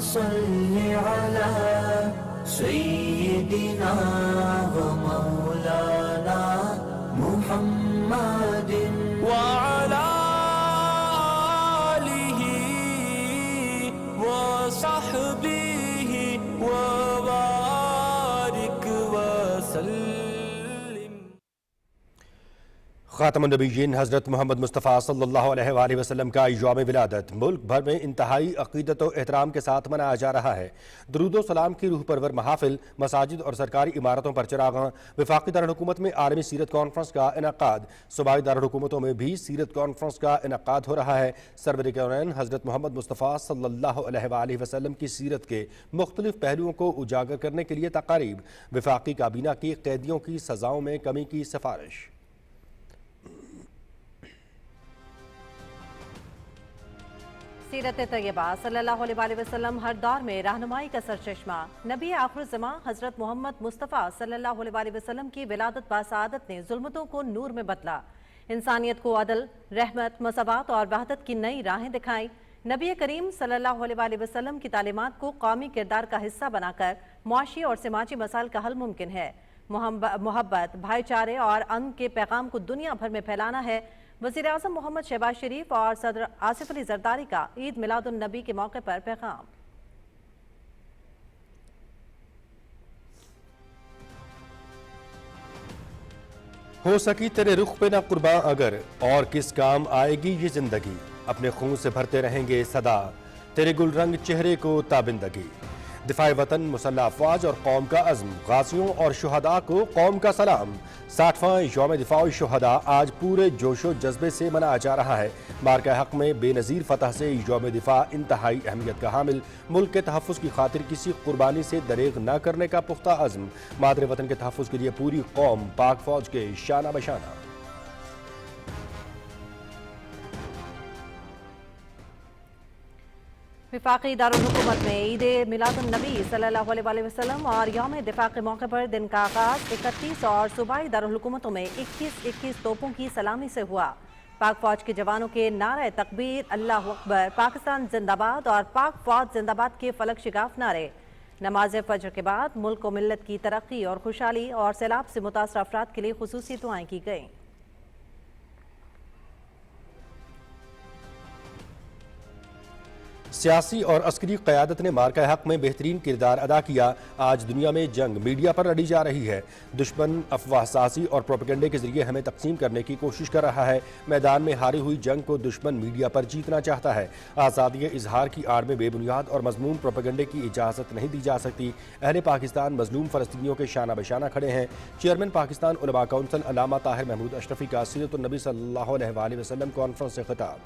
صل على سيدنا ومولانا محمد وعلى آله وصحبه وبارك وسلم. خاتم النبیین حضرت محمد مصطفیٰ صلی اللہ علیہ وآلہ وسلم کا یوم ولادت ملک بھر میں انتہائی عقیدت و احترام کے ساتھ منایا جا رہا ہے. درود و سلام کی روح پرور محافل، مساجد اور سرکاری عمارتوں پر چراغاں، وفاقی دارالحکومت میں عالمی سیرت کانفرنس کا انعقاد، صوبائی دارالحکومتوں میں بھی سیرت کانفرنس کا انعقاد ہو رہا ہے. سرور کونین حضرت محمد مصطفیٰ صلی اللہ علیہ وآلہ وسلم کی سیرت کے مختلف پہلوؤں کو اجاگر کرنے کے لیے تقاریب، وفاقی کابینہ کی قیدیوں کی سزاؤں میں کمی کی سفارش. سیرت طیبہ صلی اللہ علیہ وآلہ وسلم ہر دور میں رہنمائی کا سرچشمہ. نبی آخر الزماں حضرت محمد مصطفیٰ صلی اللہ علیہ وآلہ وسلم کی ولادت باسعادت نے ظلمتوں کو نور میں بدلا، انسانیت کو عدل، رحمت، مساوات اور وحدت کی نئی راہیں دکھائیں. نبی کریم صلی اللہ علیہ وآلہ وسلم کی تعلیمات کو قومی کردار کا حصہ بنا کر معاشی اور سماجی مسائل کا حل ممکن ہے. محبت، بھائی چارے اور امن کے پیغام کو دنیا بھر میں پھیلانا ہے. وزیراعظم محمد شہباز شریف اور صدر آصف علی زرداری کا عید میلاد النبی کے موقع پر پیغام. ہو سکی تیرے رخ پہ نہ قرباں اگر، اور کس کام آئے گی یہ زندگی. اپنے خون سے بھرتے رہیں گے صدا تیرے گل رنگ چہرے کو تابندگی. دفاع وطن، مسلح افواج اور قوم کا عزم، غازیوں اور شہداء کو قوم کا سلام. 60واں یوم دفاع الشہداء آج پورے جوش و جذبے سے منایا جا رہا ہے. مارکہ حق میں بے نظیر فتح سے یوم دفاع انتہائی اہمیت کا حامل. ملک کے تحفظ کی خاطر کسی قربانی سے دریغ نہ کرنے کا پختہ عزم. مادر وطن کے تحفظ کے لیے پوری قوم پاک فوج کے شانہ بشانہ. وفاقی دارالحکومت میں عید میلاد النبی صلی اللہ علیہ وآلہ وسلم اور یوم دفاع کے موقع پر دن کا آغاز 31 اور صوبائی دارالحکومتوں میں 21 توپوں کی سلامی سے ہوا. پاک فوج کے جوانوں کے نعرہ تکبیر، اللہ اکبر، پاکستان زندہ باد اور پاک فوج زندہ باد کے فلک شگاف نعرے. نماز فجر کے بعد ملک و ملت کی ترقی اور خوشحالی اور سیلاب سے متاثرہ افراد کے لیے خصوصی دعائیں کی گئیں. سیاسی اور عسکری قیادت نے مارکہ حق میں بہترین کردار ادا کیا. آج دنیا میں جنگ میڈیا پر لڑی جا رہی ہے. دشمن افواہ سازی اور پروپیگنڈے کے ذریعے ہمیں تقسیم کرنے کی کوشش کر رہا ہے. میدان میں ہاری ہوئی جنگ کو دشمن میڈیا پر جیتنا چاہتا ہے. آزادی اظہار کی آڑ میں بے بنیاد اور مذموم پروپیگنڈے کی اجازت نہیں دی جا سکتی. اہل پاکستان مظلوم فلسطینیوں کے شانہ بشانہ کھڑے ہیں. چیئرمین پاکستان علماء کونسل علامہ طاہر محمود اشرفی کا سیرت النبی صلی اللہ علیہ وآلہ وسلم کانفرنس سے خطاب.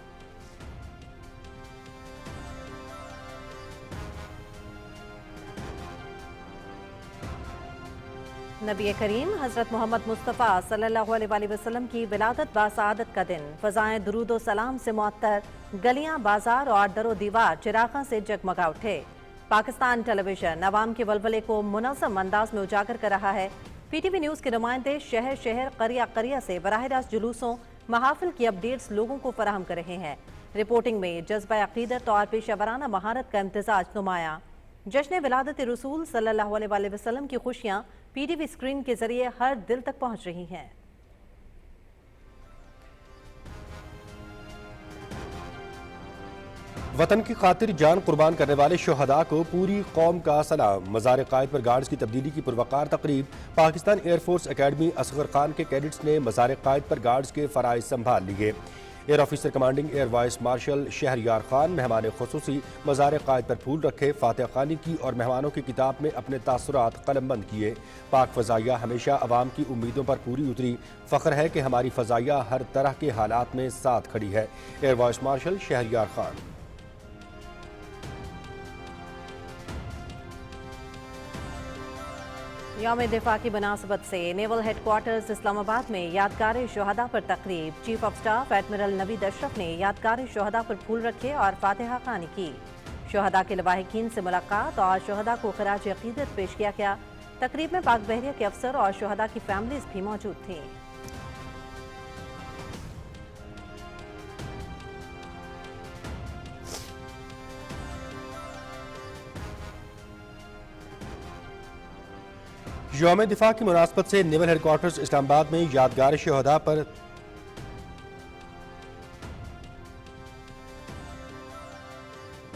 نبی کریم حضرت محمد مصطفیٰ صلی اللہ علیہ وآلہ وسلم کی ولادت باسعادت کا دن. فضائیں درود و سلام سے معطر، گلیاں، بازار اور در و دیوار چراغاں سے جگمگا اٹھے. پاکستان ٹیلی ویژن عوام کے ولولے کو منظم انداز میں اجاگر کر رہا ہے. پی ٹی وی نیوز کے نمائندے شہر شہر، قریہ قریہ سے براہ راست جلوسوں، محافل کی اپڈیٹس لوگوں کو فراہم کر رہے ہیں. رپورٹنگ میں جذبہ عقیدت اور پیشہ ورانہ مہارت کا امتزاج نمایاں. جشن ولادت رسول صلی اللہ علیہ وآلہ وسلم کی خوشیاں پی ٹی وی اسکرین کے ذریعے ہر دل تک پہنچ رہی ہیں. وطن کی خاطر جان قربان کرنے والے شہداء کو پوری قوم کا سلام. مزار قائد پر گارڈز کی تبدیلی کی پروقار تقریب. Pakistan air force academy Asghar Khan کے کیڈٹس نے مزار قائد پر گارڈز کے فرائض سنبھال لیے. Air Officer Commanding Air Vice Marshal Shahryar Khan مہمان خصوصی مزار قائد پر پھول رکھے، فاتح خوانی کی اور مہمانوں کی کتاب میں اپنے تاثرات قلم بند کیے. پاک فضائیہ ہمیشہ عوام کی امیدوں پر پوری اتری. فخر ہے کہ ہماری فضائیہ ہر طرح کے حالات میں ساتھ کھڑی ہے. Air Vice Marshal Shahryar Khan. یوم دفاع کی مناسبت سے نیول ہیڈ کوارٹرز اسلام آباد میں یادگار شہداء پر تقریب. چیف آف سٹاف ایڈمرل نوید اشرف نے یادگار شہداء پر پھول رکھے اور فاتحہ خوانی کی. شہداء کے لواحقین سے ملاقات اور شہداء کو خراج عقیدت پیش کیا گیا. تقریب میں پاک بحریہ کے افسر اور شہداء کی فیملیز بھی موجود تھیں. یوم دفاع کی مناسبت سے نیول ہیڈ کوارٹرز اسلام آباد میں یادگار شہداء پر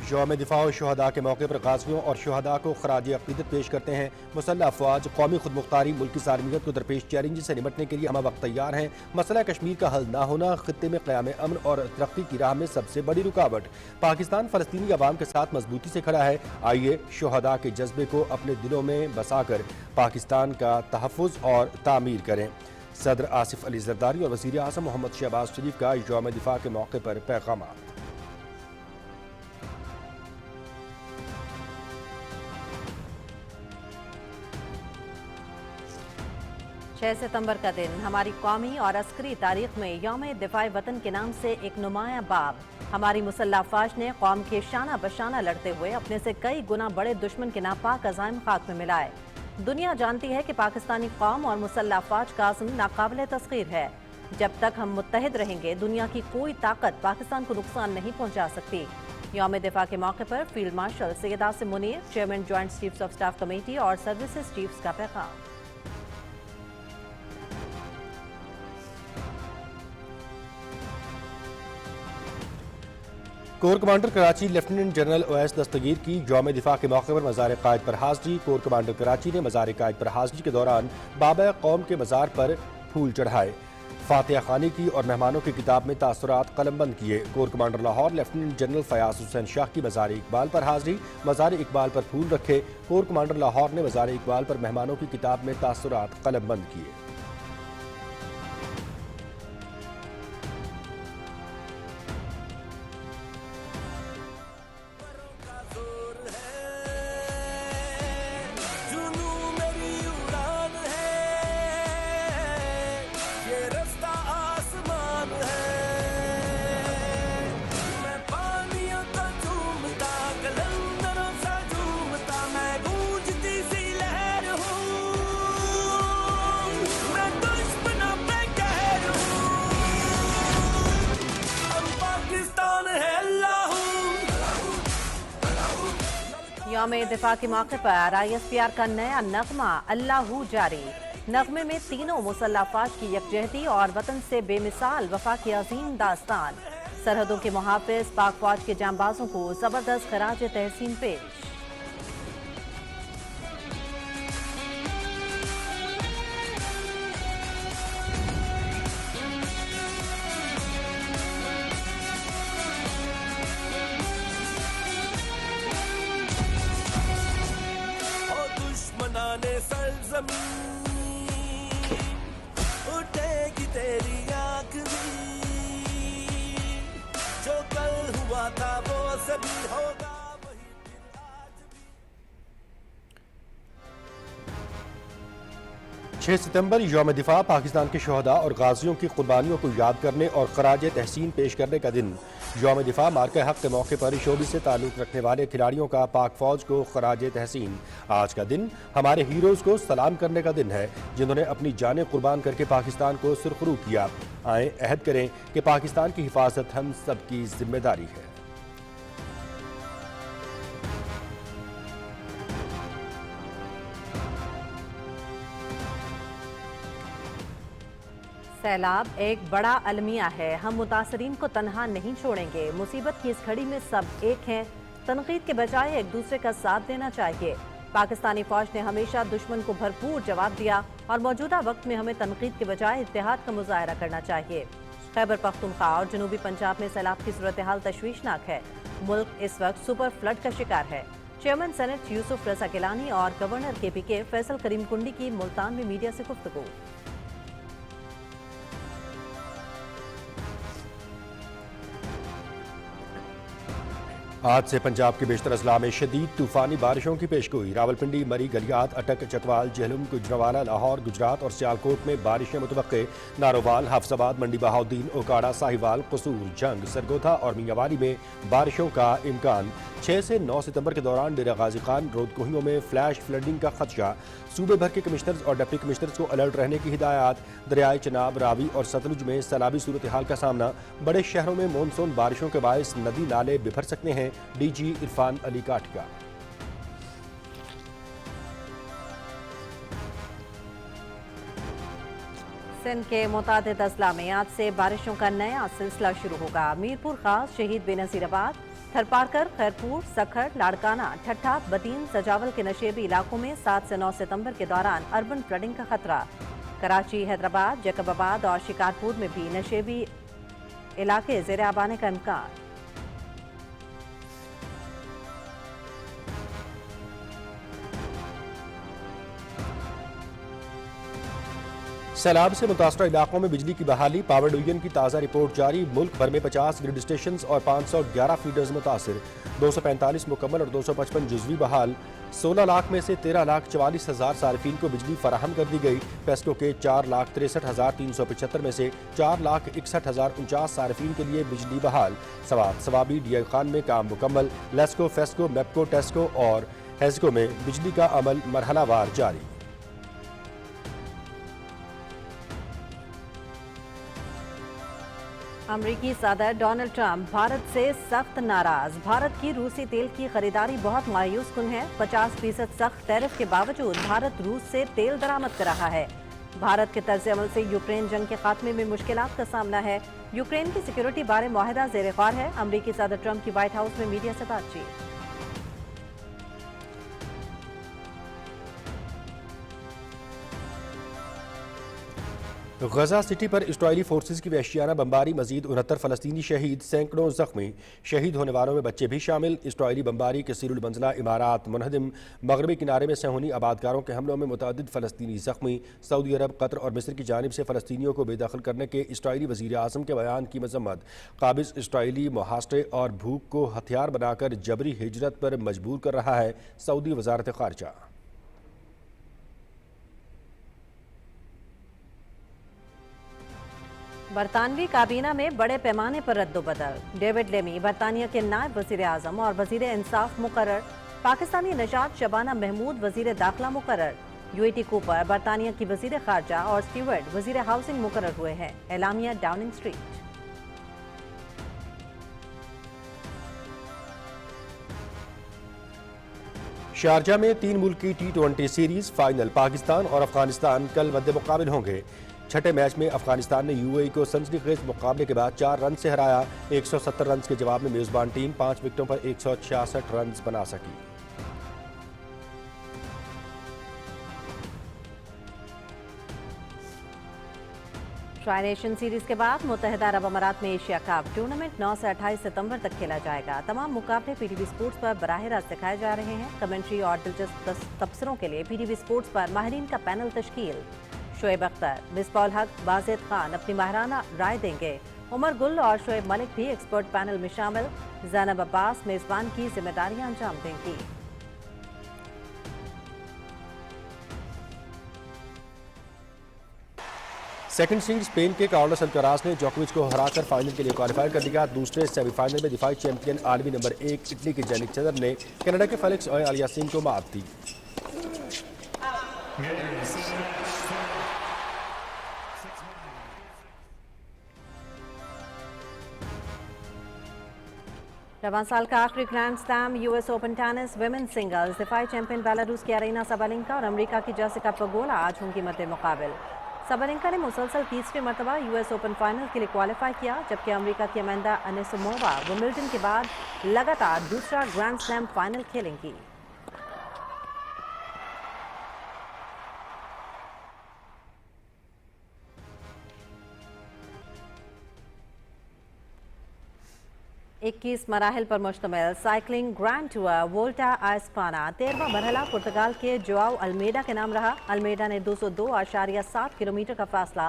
یوم دفاع و شہداء کے موقع پر غازیوں اور شہداء کو خراج عقیدت پیش کرتے ہیں۔ مسلح افواج قومی خود مختاری ملک کی سالمیت کو درپیش چیلنج سے نمٹنے کے لیے ہمہ وقت تیار ہیں۔ مسئلہ کشمیر کا حل نہ ہونا خطے میں قیام امن اور ترقی کی راہ میں سب سے بڑی رکاوٹ۔ پاکستان فلسطینی عوام کے ساتھ مضبوطی سے کھڑا ہے، آئیے شہداء کے جذبے کو اپنے دلوں میں بسا کر پاکستان کا تحفظ اور تعمیر کریں۔ صدر آصف علی زرداری اور وزیر اعظم محمد شہباز شریف کا یوم دفاع کے موقع پر پیغامات۔ 6 ستمبر کا دن ہماری قومی اور عسکری تاریخ میں یوم دفاع وطن کے نام سے ایک نمایاں باب۔ ہماری مسلح افواج نے قوم کے شانہ بشانہ لڑتے ہوئے اپنے سے کئی گنا بڑے دشمن کے ناپاک عزائم خاک میں ملائے۔ دنیا جانتی ہے کہ پاکستانی قوم اور مسلح افواج کا عزم ناقابل تسخیر ہے۔ جب تک ہم متحد رہیں گے دنیا کی کوئی طاقت پاکستان کو نقصان نہیں پہنچا سکتی۔ یوم دفاع کے موقع پر field marshal Syed Asim Munir, chairman joint chiefs of staff committee اور سروسز چیفز کا پیغام۔ Corps commander Karachi lieutenant general Awais Dastgir کی یوم دفاع کے موقع پر مزار قائد پر حاضری۔ کور کمانڈر کراچی نے مزار قائد پر حاضری کے دوران بابا قوم کے مزار پر پھول چڑھائے، فاتحہ خوانی کی اور مہمانوں کی کتاب میں تاثرات قلم بند کیے۔ Corps commander Lahore lieutenant general Fayyaz Hussain Shah کی مزار اقبال پر حاضری، مزار اقبال پر پھول رکھے۔ کور کمانڈر لاہور نے مزار اقبال پر مہمانوں کی کتاب میں تاثرات قلم بند کیے۔ یوم دفاع کے موقع پر ISPR کا نیا نغمہ اللہ جاری۔ نغمے میں تینوں مسلح افواج کی یکجہتی اور وطن سے بے مثال وفا کی عظیم داستان۔ سرحدوں کے محافظ پاک فوج کے جانبازوں کو زبردست خراج تحسین پیش۔ سرزمین اٹھے گی تیری آنکھ بھی، جو کل ہوا تھا وہ سبھی ہوگا وہی پھر آج بھی۔ 6 ستمبر یوم دفاع پاکستان کے شہداء اور غازیوں کی قربانیوں کو یاد کرنے اور خراج تحسین پیش کرنے کا دن۔ یوم دفاع مارکہ حق کے موقع پر شعبے سے تعلق رکھنے والے کھلاڑیوں کا پاک فوج کو خراج تحسین۔ آج کا دن ہمارے ہیروز کو سلام کرنے کا دن ہے، جنہوں نے اپنی جانیں قربان کر کے پاکستان کو سرخرو کیا۔ آئیں عہد کریں کہ پاکستان کی حفاظت ہم سب کی ذمہ داری ہے۔ سیلاب ایک بڑا المیہ ہے، ہم متاثرین کو تنہا نہیں چھوڑیں گے۔ مصیبت کی اس گھڑی میں سب ایک ہیں، تنقید کے بجائے ایک دوسرے کا ساتھ دینا چاہیے۔ پاکستانی فوج نے ہمیشہ دشمن کو بھرپور جواب دیا اور موجودہ وقت میں ہمیں تنقید کے بجائے اتحاد کا مظاہرہ کرنا چاہیے۔ خیبر پختونخوا اور جنوبی پنجاب میں سیلاب کی صورتحال تشویشناک ہے۔ ملک اس وقت سپر فلڈ کا شکار ہے۔ چیئرمین سینٹ یوسف رضا گیلانی اور گورنر KPK فیصل کریم کنڈی کی ملتان میں میڈیا سے گفتگو۔ آج سے پنجاب کے بیشتر اضلاع میں شدید طوفانی بارشوں کی پیشگوئی۔ راولپنڈی، مری، گلیات، اٹک، چکوال، جہلم، گجرانوالہ، لاہور، گجرات اور سیالکوٹ میں بارشیں متوقع۔ نارووال، حافظ آباد، منڈی بہاؤالدین، اوکاڑہ، ساہیوال، قصور، جنگ، سرگودا اور میاوالی میں بارشوں کا امکان۔ 6 سے 9 ستمبر کے دوران ڈیرہ غازی خان رود کوہیوں میں فلیش فلڈنگ کا خدشہ۔ صوبے بھر کے کمشنرز اور ڈپٹی کمشنرز کو الرٹ رہنے کی ہدایات۔ دریائے چناب، راوی اور ستلج میں سیلابی صورتحال کا سامنا۔ بڑے شہروں میں مونسون بارشوں کے باعث ندی نالے بکھر سکتے ہیں۔ DG عرفان علی کاٹھگا۔ सिंध के मुतादिद अजला में आज से बारिशों का नया सिलसिला शुरू होगा। मीरपुर खास, शहीद बेनजीराबाद, थरपारकर, खैरपुर, सखर, लाड़काना, ठट्ठा, बतीन, सजावल के नशेबी इलाकों में 7 से 9 सितंबर के दौरान अर्बन फ्लडिंग का खतरा। कराची, हैदराबाद, जैकबाबाद और शिकारपुर में भी नशेबी इलाके ज़ेर आब आने का इम्कान। सैलाब से मुतासरा इलाकों में बिजली की बहाली, पावर डिवीजन की ताज़ा रिपोर्ट जारी। मुल्क भर में 50 ग्रिड स्टेशन और 511 फीडर्स मुतासिर, 245 मुकम्मल और 255 जुज़वी बहाल। 16 लाख में से 13,44,000 सार्फिन को बिजली फराहम कर दी गई। पेस्को के 4,63,375 में से 4,61,049 सार्फिन के लिए बिजली बहाल। सवाबी DI खान में काम मुकम्मल। लेस्को, फेस्को, मेपको, टेस्को और हेस्को में बिजली का अमल मरहलावार जारी। अमरीकी सदर डोनाल्ड ट्रंप भारत से सख्त नाराज। भारत की रूसी तेल की खरीदारी बहुत मायूस कुन है। 50% सख्त टैरिफ के बावजूद भारत रूस से तेल दरामद कर रहा है। भारत के तर्ज अमल से यूक्रेन जंग के खात्मे में मुश्किलात का सामना है। यूक्रेन की सिक्योरिटी बारे मुआहदा ज़ेर गौर है। अमरीकी सदर ट्रंप की व्हाइट हाउस में मीडिया से बातचीत। गजा सिटी पर इस्राइली फोर्सेस की वहशियाना बमबारी, मजीद 69 फलस्तीनी शहीद, सैकड़ों जख्मी। शहीद होने वालों में बच्चे भी शामिल। इस्राइली बमबारी के सीरुल मंजिला इमारात मुनहदिम। मगरबी किनारे में सेहूनी आबादकारों के हमलों में मुतअद्दिद फलस्तीनी जख्मी। सऊदी अरब, कतर और मिस्र की जानिब से फलस्तीनियों को बेदखल करने के इस्राइली वज़ीर आज़म के बयान की मजम्मत। काबिज इस्राइली मुहासरे और भूख को हथियार बनाकर जबरी हिजरत पर मजबूर कर रहा है सऊदी वजारत ख़ारजा। बरतानवी काबीना में बड़े पैमाने पर रद्दोबदल। डेविड लेमी बरतानिया के नायब वजीर आजम और वजीर इंसाफ मुकर्रर। पाकिस्तानी नजात शबाना महमूद वजीर दाखिला मुकर्रर। UAT कूपर बरतानिया की वजीर खारजा और स्टीवर्ट वजीर हाउसिंग मुकर्रर हुए हैं। एलामिया डाउनिंग स्ट्रीट। शारजा में 3 मुल्की T20 सीरीज फाइनल। पाकिस्तान और अफगानिस्तान कल मद्दे मुकाबिल होंगे। छठे मैच में अफगानिस्तान ने UAE को सनसनीखेज मुकाबले के बाद 4 रन से हराया। 170 रन के जवाब में मेजबान टीम 5 विकेटों पर 166 रन बना सकी। ट्राई नेशन सीरीज के बाद मुत्तहिदा अरब अमारात में एशिया कप टूर्नामेंट 9 से 28 सितंबर तक खेला जाएगा। तमाम मुकाबले PTV स्पोर्ट्स पर बराह रास्त दिखाए जा रहे हैं। कमेंट्री और दिलचस्प तबसरों के लिए PTV स्पोर्ट्स पर माहिरीन का पैनल तश्कील। शोएब अख्तर, मिसबाह हक, बाज़ेद खान अपनी माहिराना राय देंगे। उमर गुल और शोएब मलिक भी एक्सपर्ट पैनल में शामिल। ज़ैनब अब्बास मेज़बान की जिम्मेदारियां अंजाम देंगी। सेकंड सीड स्पेन के कार्लोस अल्काराज ने जोकोविच को हराकर फाइनल के लिए क्वालिफाई कर लिया। दूसरे सेमीफाइनल में दिफाई चैंपियन आलमी नंबर 1 इटली के जैनिक चंदर ने कनाडा के फेलिक्स ऑयल-अलियासीन को मात दी। रवां साल का आखिरी grand slam US open tennis women singles. दिफाई चैंपियन बेलारूस की अरीना साबालेंका और अमेरिका की जेसिका पेगोला आज होंगी मद्दे मुकाबिल। साबालेंका ने मुसलसल तीसरी मरतबा US ओपन फाइनल के लिए क्वालिफाई किया, जबकि अमेरिका की अमेंडा अनिसोमोवा विंबलडन के बाद लगातार दूसरा ग्रैंड स्लैम फाइनल खेलेंगी। इक्कीस मराहिल पर मुश्तमिल साइकिलिंग ग्रैंड टूर वोल्टा आ एस्पाना 13वां मरहला पुर्तगाल के जोआओ अल्मेडा के नाम रहा। अल्मेडा ने 202.7 किलोमीटर का फासला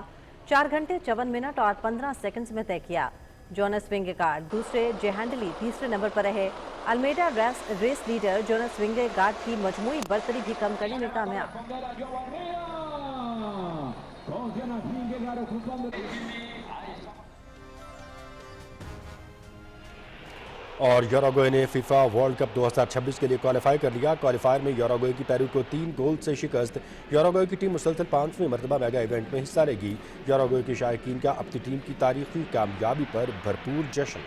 4 घंटे 54 मिनट और 15 सेकंड्स में तय किया। जोनस विंगेगार्ड दूसरे, जे हैंडली तीसरे नंबर पर रहे। अल्मेडा रेस लीडर जोनस विंगेगार्ड की मजमूई बर्तरी भी कम करने में कामयाब। और यूरुग्वे ने फीफा वर्ल्ड कप 2026 के लिए क्वालिफाई कर लिया। क्वालिफायर में यूरुग्वे की पेरू को 3 गोल से शिकस्त। यूरुग्वे की टीम मुसलसल 5वीं मरतबा मेगा इवेंट में हिस्सा लेगी। यूरुग्वे के शायकीन का अपनी टीम की तारीखी कामयाबी पर भरपूर जश्न।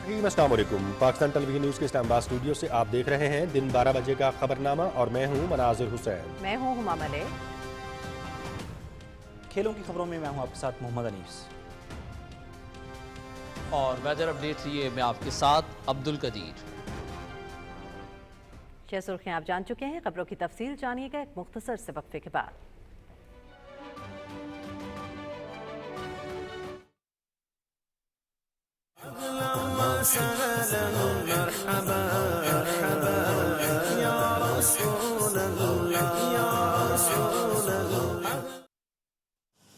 अस्सलाम वालेकुम। पाकिस्तान टेलीविजन न्यूज़ के इस्लामाबाद स्टूडियो से आप देख रहे हैं दिन 12 बजे का खबरनामा और मैं हूं मनाजिर हुसैन। मैं हूं हुमा मलिक। खेलों की खबरों में मैं हूं आपके साथ मोहम्मद अनीस। और वेदर अपडेट लिए मैं आपके साथ अब्दुल कदीर। छह सुर्खियां आप जान चुके हैं, खबरों की तफसील जानिएगा एक मुख्तसर से वक्फे के बाद।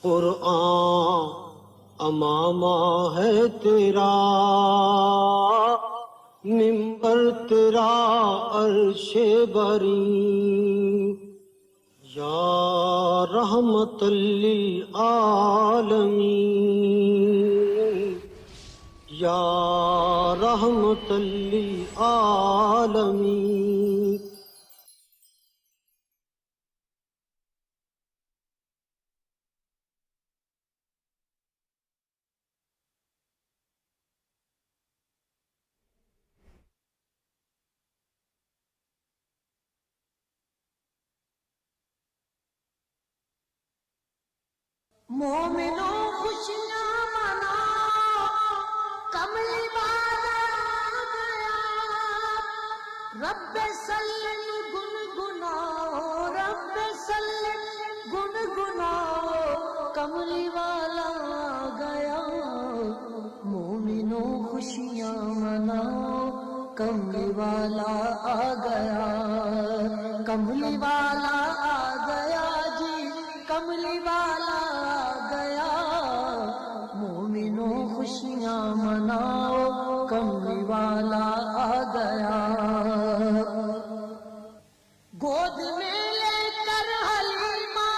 कुरआन अमामा है तेरा, मिंबर तेरा अर्शे बरी, या रहमतल लिल आलमीन, या रहमतल लिल आलमीन। मोमिनो खुशियाँ मनाओ, कमली वाला आ गया। रब्बे सल्लत गुनगुनाओ, रब्बे सल्लत गुनगुनाओ, कमली वाला आ गया। मोमिनो खुशियाँ मनाओ, कमली वाला आ गया। कमली वाला आ गया जी, कमली वाला खुशियाँ मनाओ, कमली वाला आ गया। गोद में लेकर हलीमा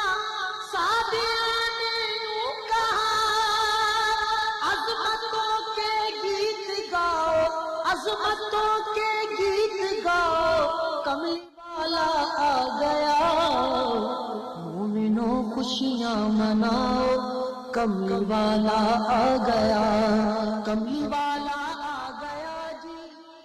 सादिया ने यूं कहा, अज़मतों के गीत गाओ, अज़मतों के गीत गाओ, कमली वाला आ गया। मोमिनो खुशियाँ मनाओ, कमली वाला आ गया। कमली वाला आ गया जी,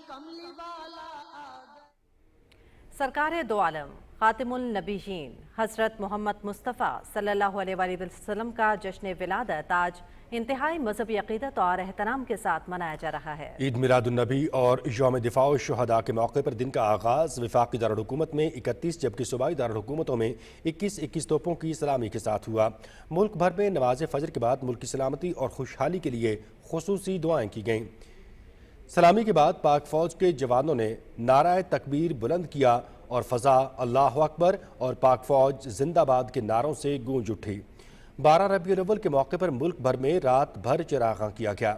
कमली वाला आ गया। सरकार दो आलम खातिमुल नबीयीन हज़रत मोहम्मद मुस्तफ़ा सल्लल्लाहु अलैहि वसल्लम का जश्न विलादत आज इंतहाई मजहबी अक़ीदत और एहतराम के साथ मनाया जा रहा है। ईद मिलादुन्नबी और यौम दिफा शुहदा के मौके पर दिन का आगाज़ वफाकी दारुल-हुकूमत में 31 जबकि सूबाई दारुल-हुकूमतों में 21-21 तोपों की सलामी के साथ हुआ। मुल्क भर में नमाज फजर के बाद मुल्क की सलामती और खुशहाली के लिए खुसूसी दुआएं की गईं। सलामी के बाद पाक फौज के जवानों ने नाराए तकबीर बुलंद किया और फ़ज़ा अल्लाहु अकबर और पाक फौज जिंदाबाद के नारों से गूंज उठी। 12 रबीउल अव्वल के मौके पर मुल्क भर में रात भर चिरागां किया गया।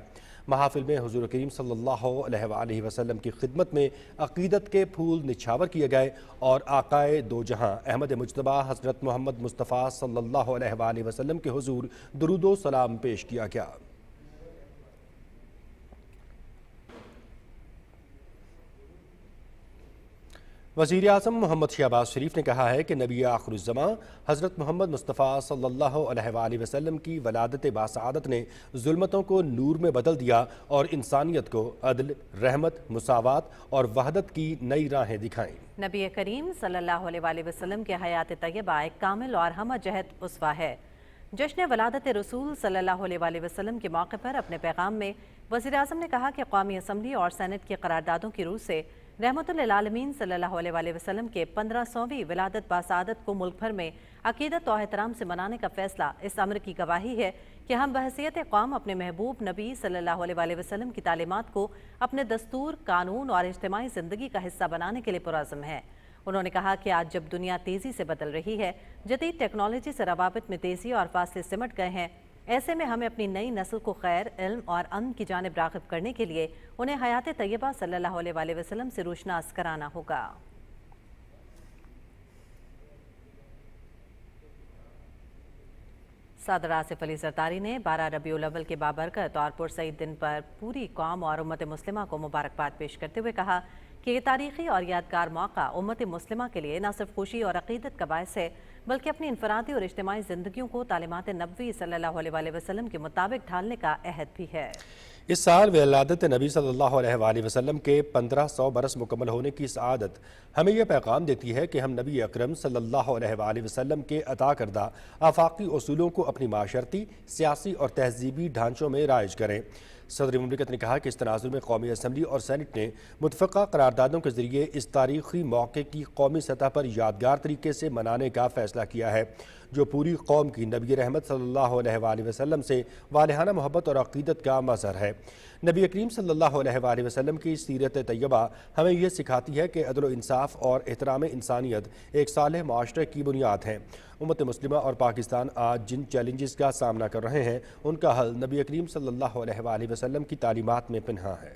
महाफिल में हुज़ूर करीम सल्लल्लाहु अलैहि वसल्लम की खिदमत में अक़ीदत के फूल निछावर किए गए और आक़ाए दो जहां अहमद मुज्तबा हज़रत मोहम्मद मुस्तफ़ा सल्लल्लाहु अलैहि वसल्लम के हुज़ूर दुरूदो सलाम पेश किया गया। वज़ीर आज़म मोहम्मद शहबाज शरीफ ने कहा है कि नबी आखिरुज़्ज़मां हज़रत मोहम्मद मुस्तफ़ा सल्लल्लाहु अलैहि वसल्लम की वलादत बासआदत ने ज़ुल्मतों को नूर में बदल दिया और इंसानियत को अदल, रहमत, मुसावात और वहदत की नई राहें दिखाईं। नबी करीम सल्लल्लाहु अलैहि वसल्लम के हयात तय्यबा एक कामिल और हमजहत उसवा है। जश्न वलादत रसूल सल्लल्लाहु अलैहि वसल्लम के मौके पर अपने पैगाम में वज़ीर आज़म ने कहा कि कौमी असम्बली और सेनेट की करारदादों की रूह से रहमतुल आलमीन सल्लल्लाहु अलैहि वसल्लम के 1500वीं विलादत बासआदत को मुल्क भर में अक़ीदत और एहतराम से मनाने का फैसला इस अमर की गवाही है कि हम बहसीयत कौम अपने महबूब नबी सल्लल्लाहु अलैहि वसल्लम की तालीमात को अपने दस्तूर, कानून और इज्तिमाई ज़िंदगी का हिस्सा बनाने के लिए पुरअज़्म है। उन्होंने कहा कि आज जब दुनिया तेज़ी से बदल रही है, जदीद टेक्नोलॉजी से रवाबित में तेज़ी और फासले सिमट गए हैं, ऐसे में हमें अपनी नई नस्ल को खैर, इल्म और अमन की जानिब राग़िब करने के लिए उन्हें हयात तय्यबा सल्लल्लाहु अलैहि वसल्लम से रोशनास कराना होगा। सदर आसिफ अली ज़रदारी ने 12 रबीउल अव्वल के बाबरकत और पुरसईद दिन पर पूरी कौम और उम्मत मुस्लिमा को मुबारकबाद पेश करते हुए कहा کہ یہ تاریخی اور یادگار موقع امت مسلمہ کے لیے نہ صرف خوشی اور عقیدت کا باعث ہے بلکہ اپنی انفرادی اور اجتماعی زندگیوں کو تعلیمات نبوی صلی اللہ علیہ وسلم کے مطابق ڈھالنے کا عہد بھی ہے۔ اس سال ولادت نبی صلی اللہ علیہ وآلہ وسلم کے 1500 برس مکمل ہونے کی سعادت ہمیں یہ پیغام دیتی ہے کہ ہم نبی اکرم صلی اللہ علیہ وآلہ وسلم کے عطا کردہ آفاقی اصولوں کو اپنی معاشرتی، سیاسی اور تہذیبی ڈھانچوں میں رائج کریں۔ صدر مملکت نے کہا کہ اس تناظر میں قومی اسمبلی اور سینٹ نے متفقہ قراردادوں کے ذریعے اس تاریخی موقع کی قومی سطح پر یادگار طریقے سے منانے کا فیصلہ کیا ہے، جو پوری قوم کی نبی رحمت صلی اللہ علیہ وآلہ وسلم سے والہانہ محبت اور عقیدت کا مظہر ہے۔ نبی کریم صلی اللہ علیہ وآلہ وسلم کی سیرت طیبہ ہمیں یہ سکھاتی ہے کہ عدل و انصاف اور احترام انسانیت ایک صالح معاشرے کی بنیاد ہیں۔ امت مسلمہ اور پاکستان آج جن چیلنجز کا سامنا کر رہے ہیں ان کا حل نبی کریم صلی اللہ علیہ وآلہ وسلم کی تعلیمات میں پنہاں ہے۔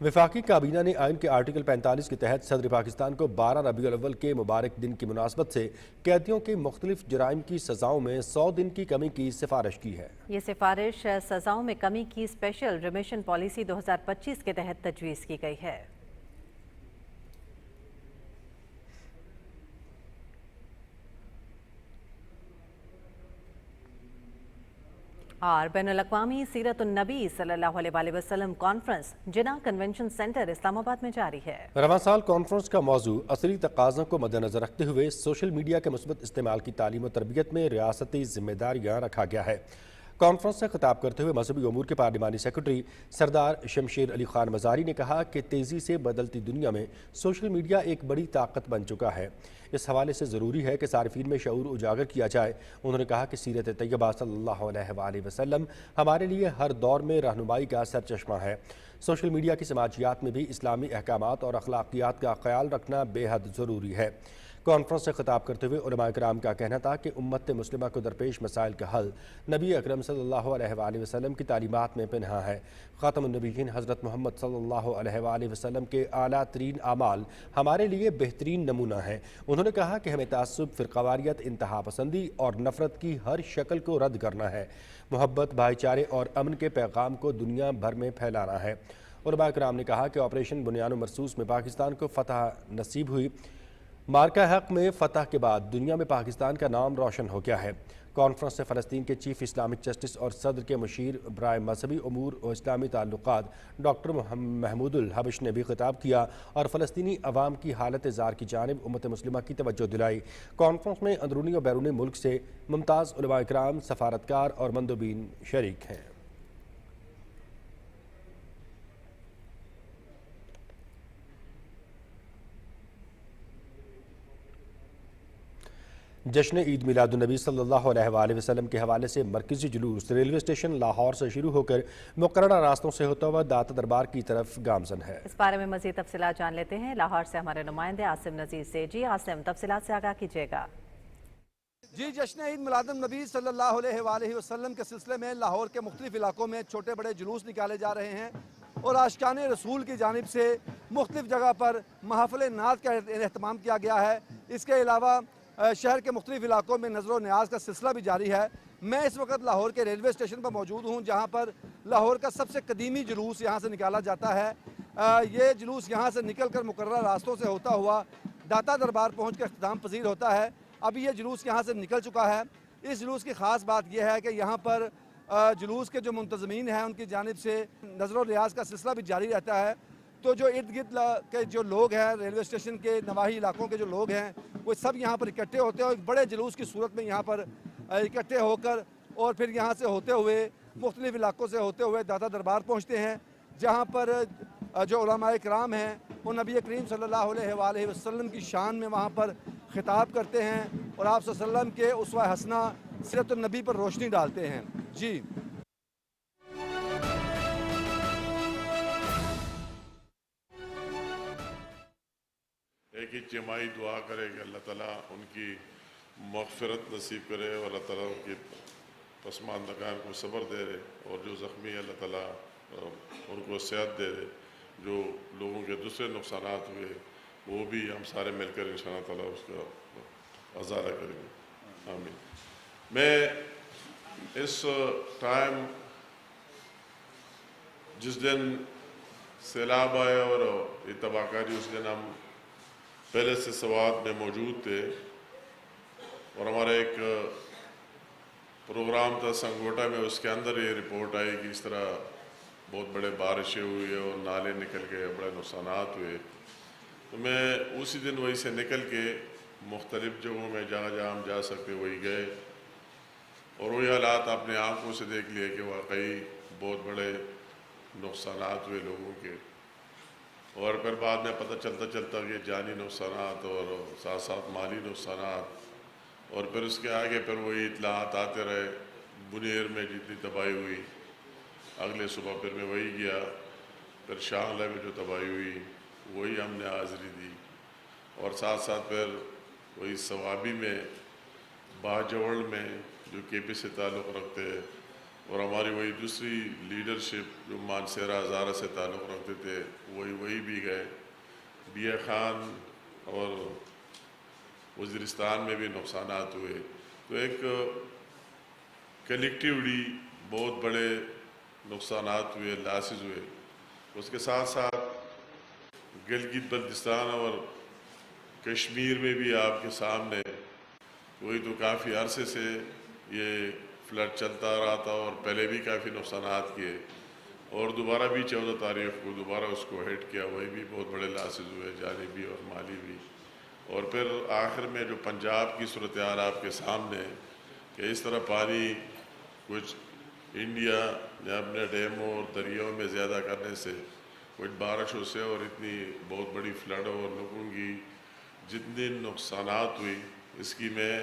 وفاقی کابینہ نے آئین کے آرٹیکل 45 کے تحت صدر پاکستان کو 12 ربیع الاول کے مبارک دن کی مناسبت سے قیدیوں کے مختلف جرائم کی سزاؤں میں 100 دن کی کمی کی سفارش کی ہے۔ یہ سفارش سزاؤں میں کمی کی اسپیشل ریمیشن پالیسی 2025 کے تحت تجویز کی گئی ہے۔ اور بین الاقوامی سیرت النبی صلی اللہ علیہ وآلہ وسلم کانفرنس جناح کنونشن سینٹر اسلام آباد میں جاری ہے۔ رواں سال کانفرنس کا موضوع عصری تقاضوں کو مد نظر رکھتے ہوئے سوشل میڈیا کے مثبت استعمال کی تعلیم و تربیت میں ریاستی ذمہ داریاں رکھا گیا ہے۔ کانفرنس سے خطاب کرتے ہوئے مذہبی امور کے پارلیمانی سیکرٹری سردار شمشیر علی خان مزاری نے کہا کہ تیزی سے بدلتی دنیا میں سوشل میڈیا ایک بڑی طاقت بن چکا ہے۔ اس حوالے سے ضروری ہے کہ صارفین میں شعور اجاگر کیا جائے۔ انہوں نے کہا کہ سیرت طیبہ صلی اللہ علیہ وآلہ وسلم ہمارے لیے ہر دور میں رہنمائی کا سرچشمہ ہے۔ سوشل میڈیا کی سماجیات میں بھی اسلامی احکامات اور اخلاقیات کا خیال رکھنا بے حد ضروری ہے۔ کانفرنس سے خطاب کرتے ہوئے علماء کرام کا کہنا تھا کہ امت مسلمہ کو درپیش مسائل کا حل نبی اکرم صلی اللہ علیہ وآلہ وسلم کی تعلیمات میں پنہاں ہے۔ خاتم النبیین حضرت محمد صلی اللہ علیہ وآلہ وسلم کے اعلیٰ ترین اعمال ہمارے لیے بہترین نمونہ ہیں۔ انہوں نے کہا کہ ہمیں تعصب، فرقواریت، انتہا پسندی اور نفرت کی ہر شکل کو رد کرنا ہے۔ محبت، بھائی چارے اور امن کے پیغام کو دنیا بھر میں پھیلانا ہے۔ علماء کرام نے کہا کہ آپریشن بنیان و مرصوص میں پاکستان کو فتح نصیب ہوئی۔ مارکہ حق میں فتح کے بعد دنیا میں پاکستان کا نام روشن ہو گیا ہے۔ کانفرنس سے فلسطین کے چیف اسلامک جسٹس اور صدر کے مشیر برائے مذہبی امور و اسلامی تعلقات ڈاکٹر محمود الحبش نے بھی خطاب کیا اور فلسطینی عوام کی حالت زار کی جانب امت مسلمہ کی توجہ دلائی۔ کانفرنس میں اندرونی اور بیرونی ملک سے ممتاز علماء اکرام، سفارتکار اور مندوبین شریک ہیں۔ جشن عید میلاد النبی صلی اللہ علیہ وآلہ وسلم کے حوالے سے مرکزی جلوس ریلوے اسٹیشن لاہور سے شروع ہو کر مقررہ راستوں سے ہوتا ہوا داتا دربار کی طرف گامزن ہے۔ اس بارے میں مزید تفصیلات جان لیتے ہیں لاہور سے ہمارے نمائندے عاصم نذیر سے۔ جی عاصم، تفصیلات سے آگاہ کیجیے گا۔ جی، جشن عید میلاد النبی صلی اللہ علیہ وآلہ وسلم کے سلسلے میں لاہور کے مختلف علاقوں میں چھوٹے بڑے جلوس نکالے جا رہے ہیں اور عاشقان رسول کی جانب سے مختلف جگہ پر محافل نعت کا اہتمام کیا گیا ہے۔ اس کے علاوہ شہر کے مختلف علاقوں میں نظر و نیاز کا سلسلہ بھی جاری ہے۔ میں اس وقت لاہور کے ریلوے اسٹیشن پر موجود ہوں، جہاں پر لاہور کا سب سے قدیمی جلوس یہاں سے نکالا جاتا ہے۔ یہ جلوس یہاں سے نکل کر مقررہ راستوں سے ہوتا ہوا داتا دربار پہنچ کر اختتام پذیر ہوتا ہے۔ ابھی یہ جلوس یہاں سے نکل چکا ہے۔ اس جلوس کی خاص بات یہ ہے کہ یہاں پر جلوس کے جو منتظمین ہیں ان کی جانب سے نظر و ریاض کا سلسلہ بھی جاری رہتا ہے۔ تو جو ارد گرد کے جو لوگ ہیں، ریلوے اسٹیشن کے نواحی علاقوں کے جو لوگ ہیں، وہ سب یہاں پر اکٹھے ہوتے ہیں اور ایک بڑے جلوس کی صورت میں یہاں پر اکٹھے ہو کر اور پھر یہاں سے ہوتے ہوئے مختلف علاقوں سے ہوتے ہوئے داتا دربار پہنچتے ہیں، جہاں پر جو علماء کرام ہیں وہ نبی کریم صلی اللہ علیہ وآلہ وسلم کی شان میں وہاں پر خطاب کرتے ہیں اور آپ صلی اللہ علیہ وسلم کے اسوہ حسنہ سیرت النبی پر روشنی ڈالتے ہیں۔ جی ایک اجتماعی دعا کرے کہ اللہ تعالیٰ ان کی مغفرت نصیب کرے اور اللہ تعالیٰ ان کی پسماندگان کو صبر دے رہے اور جو زخمی اللہ تعالیٰ ان کو صحت دے رہے، جو لوگوں کے دوسرے نقصانات ہوئے وہ بھی ہم سارے مل کر انشاءاللہ تعالیٰ اس کا ازالہ کریں گے۔ آمین۔ میں اس ٹائم जिस दिन सैलाब आया और ये तबाहकारी, उस दिन हम पहले से सवात में मौजूद थे और हमारा एक प्रोग्राम था संगोटा में, उसके अंदर ये रिपोर्ट आई कि इस तरह बहुत बड़े बारिशें हुई है और नाले निकल गए, बड़े नुकसानात हुए। तो मैं उसी दिन वहीं से निकल के मुख्तलिफ़ जगहों में जहाँ जहाँ हम जा सकते वही गए और वही हालात अपने आँखों से देख लिए कि वाकई बहुत बड़े नुकसानात हुए लोगों के। और फिर बाद में पता चलता कि जानी नुकसानात और साथ साथ माली नुकसानात, और फिर उसके आगे फिर वही इतलात आते रहे। बुनेर में जितनी तबाही हुई, अगले सुबह फिर मैं वही गया, फिर शांगला में जो तबाही हुई वही हमने हाज़िरी दी, और साथ साथ फिर वही सवाबी में बाजवड़ में जो केपी से ताल्लुक़ रखते हैं, और हमारी वही दूसरी लीडरशिप जो मानसेरा हज़ारा से ताल्लुक़ रखते थे वही भी गए। बिया खान और वज़ीरिस्तान में भी नुकसानात हुए। तो एक कलेक्टिवली बहुत बड़े नुकसानात हुए, लॉसेस हुए। उसके साथ साथ गिलगित बल्तिस्तान और कश्मीर में भी आपके सामने वही तो काफ़ी अरसे से ये फ्लड चलता रहा था और पहले भी काफ़ी नुकसानात किए, और दोबारा भी 14 तारीख को दोबारा उसको हिट किया, वही भी बहुत बड़े लॉसेस हुए, जानी भी और माली भी। और फिर आखिर में जो पंजाब की सूरत हाल आपके सामने है कि इस तरह पानी कुछ इंडिया ने अपने डैमों और दरियाओं में ज़्यादा करने से, कुछ बारिशों से और इतनी बहुत बड़ी फ्लड और लोगों की जितनी नुकसानात हुई, इसकी मैं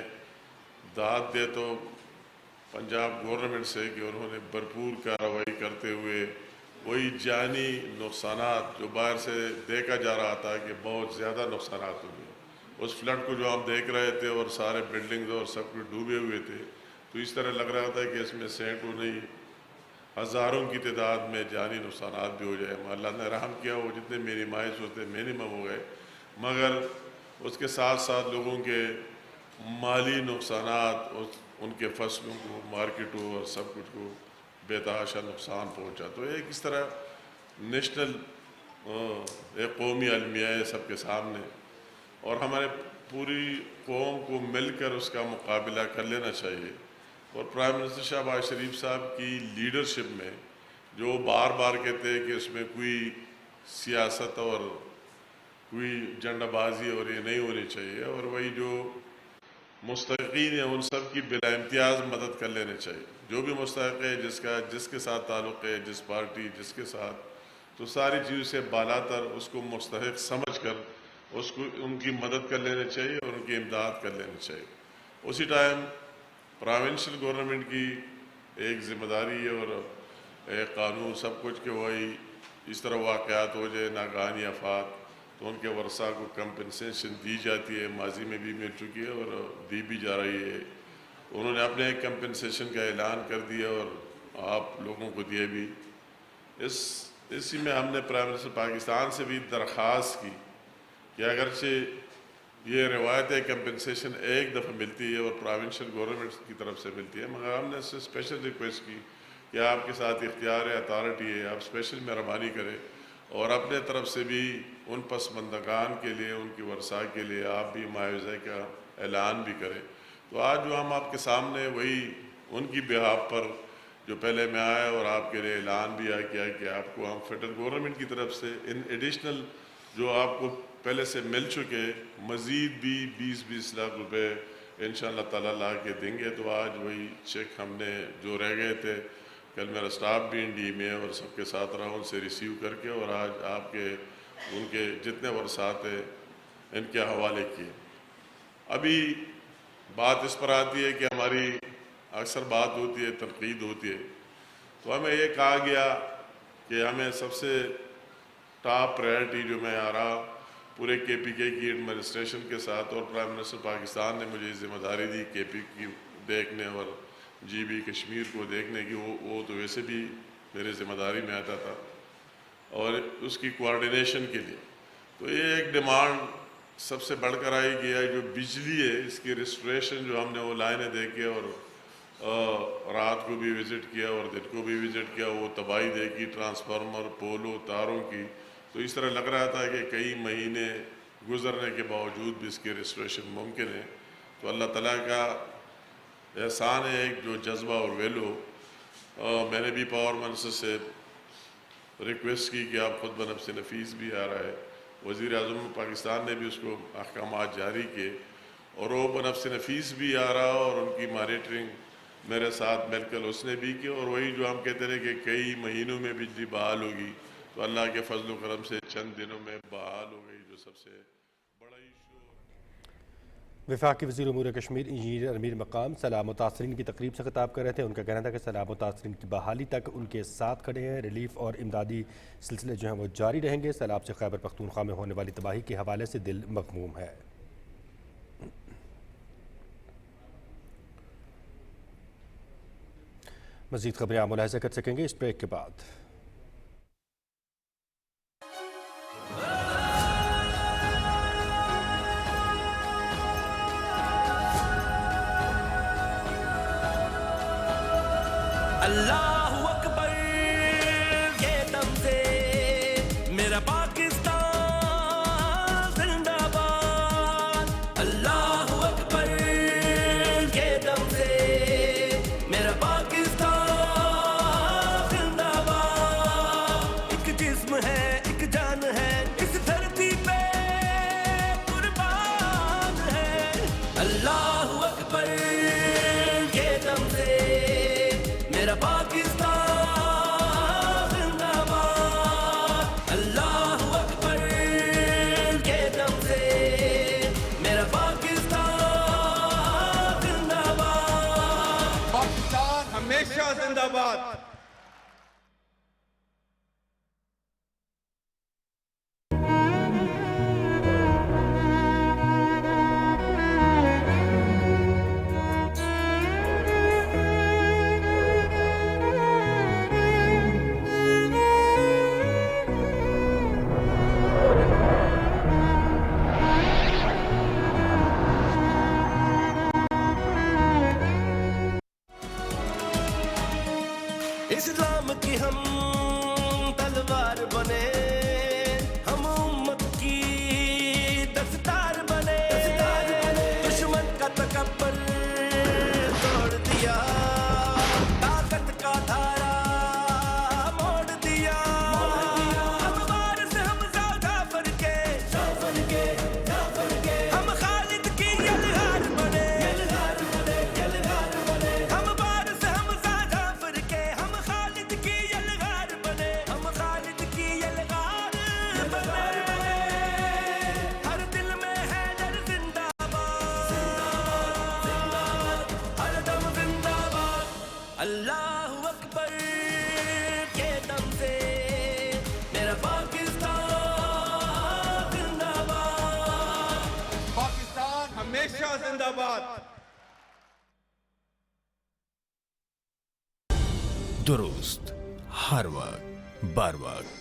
दाद दे तो पंजाब गवर्नमेंट से कि उन्होंने भरपूर कार्रवाई करते हुए वही जानी नुकसानात जो बाहर से देखा जा रहा था कि बहुत ज़्यादा नुकसानात हुए, उस फ्लड को जो हम देख रहे थे और सारे बिल्डिंग्स और सब कुछ डूबे हुए थे, तो इस तरह लग रहा था कि इसमें सैकड़ों नहीं हज़ारों की तादाद में जानी नुकसानात भी हो जाए। अल्लाह ने रहम किया, वो जितने मिनिमाइज होते मिनिमम हो गए, मगर उसके साथ साथ लोगों के माली नुकसानात, उनके फसलों को, मार्केटों और सब कुछ को बेतहाशा नुकसान पहुंचा। तो एक इस तरह नेशनल एक कौमी अलमिया है सबके सामने, और हमारे पूरी कौम को मिलकर उसका मुकाबला कर लेना चाहिए। और प्राइम मिनिस्टर शहबाज शरीफ साहब की लीडरशिप में जो बार बार कहते हैं कि उसमें कोई सियासत और कोई झंडाबाजी और ये नहीं होनी चाहिए, और वही जो मुस्तहिकीन है उन सब की बिला इम्तियाज़ मदद कर लेने चाहिए। जो भी मुस्तहिक है, जिसके साथ ताल्लुक़ है, जिस पार्टी जिसके साथ, तो सारी चीज़ों से बालातर उसको मुस्तहिक समझ कर उसको उनकी मदद कर लेनी चाहिए और उनकी इमदाद कर लेनी चाहिए। उसी टाइम प्रोविंशियल गवर्नमेंट की एक ज़िम्मेदारी है और एक कानून सब कुछ के वही इस तरह वाक़यात हो जाए नागानी आफात, तो उनके वर्षा को कंपनसेशन दी जाती है, माजी में भी मिल चुकी है और दी भी जा रही है। उन्होंने अपने एक कंपनसेशन का ऐलान कर दिया और आप लोगों को दिए भी। इसी में हमने प्राइम मिनिस्टर पाकिस्तान से भी दरख्वास्त की कि अगरचे ये रिवायत है कंपनसेशन एक दफ़ा मिलती है और प्रोविंशियल गवर्नमेंट की तरफ से मिलती है, मगर हमने इससे स्पेशल रिक्वेस्ट की कि आपके साथ इख्तियार है, अथॉरिटी है, आप स्पेशल मेहरबानी करें और अपने तरफ से भी उन पसमंदगान के लिए, उनकी वर्षा के लिए आप भी मुआवजे का ऐलान भी करें। तो आज जो हम आपके सामने वही उनकी बिहाफ पर जो पहले में आया और आपके लिए ऐलान भी आया किया कि आपको हम फेडरल गवर्नमेंट की तरफ से इन एडिशनल जो आपको पहले से मिल चुके मज़ीद भी 20-20 लाख रुपए इंशाअल्लाह ताला ला के देंगे। तो आज वही चेक हमने जो रह गए थे, कल मेरा स्टाफ भी इंडी में और सबके साथ रहा, उनसे रिसीव करके और आज आपके उनके जितने वर्षात हैं इनके हवाले किए। अभी बात इस पर आती है कि हमारी अक्सर बात होती है, तनकीद होती है, तो हमें ये कहा गया कि हमें सबसे टॉप प्रायोरिटी जो मैं आ रहा पूरे KPK की एडमिनिस्ट्रेशन के साथ और प्राइम मिनिस्टर पाकिस्तान ने मुझे जिम्मेदारी दी KP की देखने और GB कश्मीर को देखने की, वो तो वैसे भी मेरे ज़िम्मेदारी में आता था और उसकी कोऑर्डिनेशन के लिए। तो ये एक डिमांड सबसे बढ़कर आई गया, जो बिजली है इसकी रिस्टोरेशन जो हमने वो लाइनें देके और रात को भी विज़िट किया और दिन को भी विज़िट किया, वो तबाही देखी ट्रांसफार्मर, पोलों, तारों की। तो इस तरह लग रहा था कि कई महीने गुजरने के बावजूद भी इसकी रेस्टोरेशन मुमकिन है। तो अल्लाह ताला का एहसान है एक जो जज्बा और वैल्यू। मैंने भी पावर मिनिस्टर से रिक्वेस्ट की कि आप ख़ुद बनफ्स नफीस भी आ रहा है, वज़ीर आज़म पाकिस्तान ने भी उसको अहकामात जारी किए और वो बनफ्स नफीस भी आ रहा और उनकी मॉनिटरिंग मेरे साथ मिलकर उसने भी की। और वही जो हम कहते रहे कि कई महीनों में बिजली बहाल होगी, तो अल्लाह के फजल करम से चंद दिनों में बहाल हो गई, जो सबसे बड़ा इशू। वफाकी वज़ीर उमूर कश्मीर इंजीनियर अमीर मकाम सैलाब मुतासरीन की तकरीब से खिताब कर रहे थे। उनका कहना था कि सैलाब मुतासरीन की बहाली तक उनके साथ खड़े हैं। रिलीफ और इमदादी सिलसिले जो हैं वो जारी रहेंगे। सैलाब से खैबर पख्तूनख्वा में होने वाली तबाही के हवाले से दिल मग़मूम है। मज़ीद खबरें आप मुलाहिज़ा कर सकेंगे इस ब्रेक के बाद। अल्लाहु अकबर ये दम से मेरा पाकिस्तान जिंदाबाद। अल्लाहु अकबर ये दम से मेरा पाकिस्तान जिंदाबाद। एक जिस्म है एक जान है इस धरती पे कुर्बान है। अल्लाहु अकबर ये दम से मेरा पाकिस्तान जिंदाबाद। अल्लाहु अकबर के दम से मेरा पाकिस्तान जिंदाबाद। पाकिस्तान हमेशा जिंदाबाद। इस्लाम की हम तलवार बने, हम उम्मत की दस्तार बने। दुश्मन का तकब्बुर तोड़ दिया, ताकत का धारा मोड़ दिया। हम वारिस हमज़ा जाफर के, हम खालिद की यलगार बने। हम वारिस हमज़ा जाफर के, हम खालिद की यलगार बने। हम खालिद की यलगार बने। हर दिल में हैदर जिंदाबाद, हर दम जिंदाबाद। अल्लाहु अकबर के दम से मेरा पाकिस्तान जिंदाबाद। पाकिस्तान हमेशा जिंदाबाद। दुरुस्त हर वक्त बर वक्त।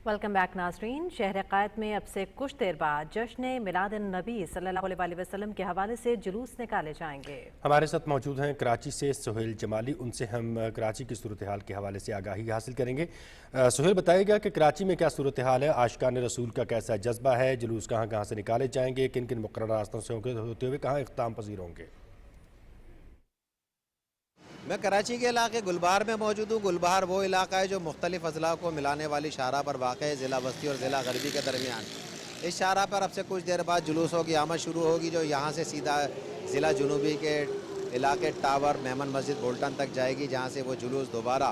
वेलकम बैक नाजरीन। शहर क़ायद में अब से कुछ देर बाद जश्न मिलाद नबी सल्लल्लाहु अलैहि वसल्लम के हवाले से जुलूस निकाले जाएंगे। हमारे साथ मौजूद हैं कराची से सुहेल जमाली। उनसे हम कराची की सूरत हाल के हवाले से आगाही हासिल करेंगे। सुहेल, बताइएगा कि कराची में क्या सूरत हाल है, आशिकान रसूल का कैसा जज्बा है, जुलूस कहाँ कहाँ से निकाले जाएंगे, किन किन मुकर्रर रास्तों से होते हुए कहाँ इख्तिताम पजीर होंगे? मैं कराची के इलाके गुलबहार में मौजूद हूँ। गुलबहार वो इलाका है जो मुख्तलिफ अजला को मिलाने वाली शाहराह पर वाक़ है, ज़िला बस्ती और ज़िला गरबी के दरमियान। इस शाहराह पर अब से कुछ देर बाद जुलूसों की आमद शुरू होगी, जो यहाँ से सीधा ज़िला जुनूबी के इलाके टावर मेमन मस्जिद बोल्टन तक जाएगी, जहाँ से वो जुलूस दोबारा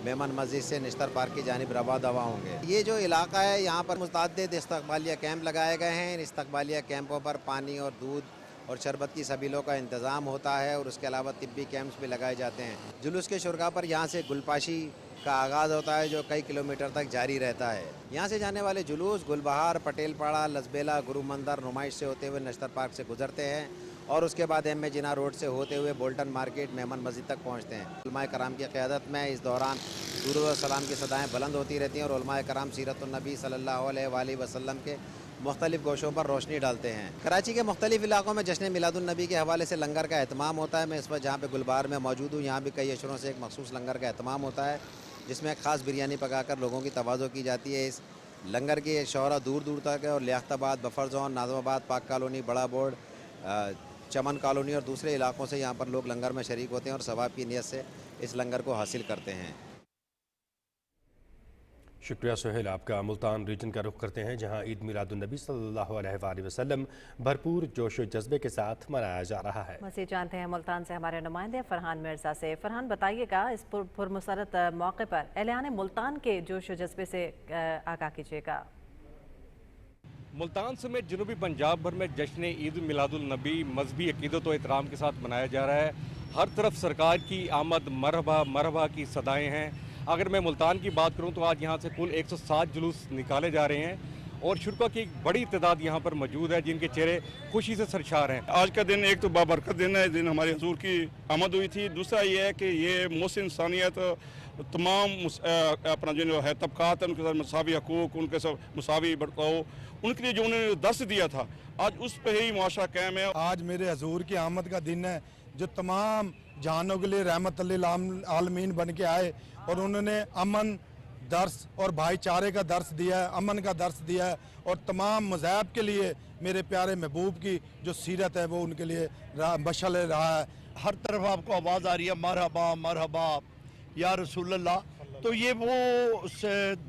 मेमन मस्जिद से निश्तर पार्क की जानिब रवा दवा होंगे। ये जो इलाका है, यहाँ पर मुतअद्दिद इस्तक़बालिया कैंप लगाए गए हैं। इन इस्तक़बालिया कैंपों पर पानी और दूध और शरबत की सबीलों का इंतज़ाम होता है और उसके अलावा तिब्बी कैंप्स भी लगाए जाते हैं। जुलूस के शुरका पर यहाँ से गुलपाशी का आगाज़ होता है, जो कई किलोमीटर तक जारी रहता है। यहाँ से जाने वाले जुलूस गुलबहार, पटेल पाड़ा, लसबेला, गुरु मंदिर, नुमाइश से होते हुए नश्तर पार्क से गुजरते हैं اور اس کے بعد ایم جناح روڈ سے ہوتے ہوئے بولٹن مارکیٹ میمن مسجد تک پہنچتے ہیں۔ علماء کرام کی قیادت میں اس دوران درود و سلام کی صدائیں بلند ہوتی رہتی ہیں اور علماء کرام سیرت النبی صلی اللہ علیہ وآلہ وسلم کے مختلف گوشوں پر روشنی ڈالتے ہیں۔ کراچی کے مختلف علاقوں میں جشن میلاد النبی کے حوالے سے لنگر کا اہتمام ہوتا ہے۔ میں اس وقت جہاں پہ گلبار میں موجود ہوں، یہاں بھی کئی اشروں سے ایک مخصوص لنگر کا اہتمام ہوتا ہے، جس میں ایک خاص بریانی پکا کر لوگوں کی تواضع کی جاتی ہے۔ اس لنگر کی شہرت دور دور تک ہے اور لیاقت آباد، بفر زون، ناظم آباد، پاک کالونی، بڑا بورڈ، چمن کالونی اور دوسرے علاقوں سے یہاں پر لوگ لنگر میں شریک ہوتے ہیں اور ثواب کی نیت سے اس لنگر کو حاصل کرتے ہیں۔ شکریہ سہیل، آپ کا ملتان ریجن کا رخ کرتے ہیں، جہاں عید میلاد النبی صلی اللہ علیہ وآلہ وسلم بھرپور جوش و جذبے کے ساتھ منایا جا رہا ہے۔ مزید جانتے ہیں ملتان سے ہمارے نمائندے فرحان مرزا سے۔ فرحان، بتائیے گا اس پرمسرت موقع پر اہلیان ملتان کے جوش و جذبے سے آگاہ کیجیے گا۔ ملتان سمیت جنوبی پنجاب بھر میں جشن عید میلاد النبی مذہبی عقیدت و احترام کے ساتھ منایا جا رہا ہے۔ ہر طرف سرکار کی آمد مرحبا مرحبا کی صدائیں ہیں۔ اگر میں ملتان کی بات کروں تو آج یہاں سے کل 107 جلوس نکالے جا رہے ہیں اور شرکا کی ایک بڑی تعداد یہاں پر موجود ہے، جن کے چہرے خوشی سے سرشار ہیں۔ آج کا دن ایک تو بابرکت دن ہے، دن ہمارے حضور کی آمد ہوئی تھی۔ دوسرا یہ ہے کہ یہ موسم انسانیت تمام اپنا جو ہے طبقات ہیں، ان کے ساتھ مساوی حقوق، ان کے ساتھ مساوی برتاؤ، ان کے لیے جو انہوں نے درس دیا تھا، آج اس پہ ہی معاشرہ قائم ہے۔ آج میرے حضور کی آمد کا دن ہے، جو تمام جہانوں کے لیے رحمت للعالمین بن کے آئے اور انہوں نے امن درس اور بھائی چارے کا درس دیا ہے، امن کا درس دیا ہے، اور تمام مذاہب کے لیے میرے پیارے محبوب کی جو سیرت ہے وہ ان کے لیے مشعل رہا ہے۔ ہر طرف آپ کو آواز آ رہی ہے مرحبا مرحبا یا رسول اللہ، تو یہ وہ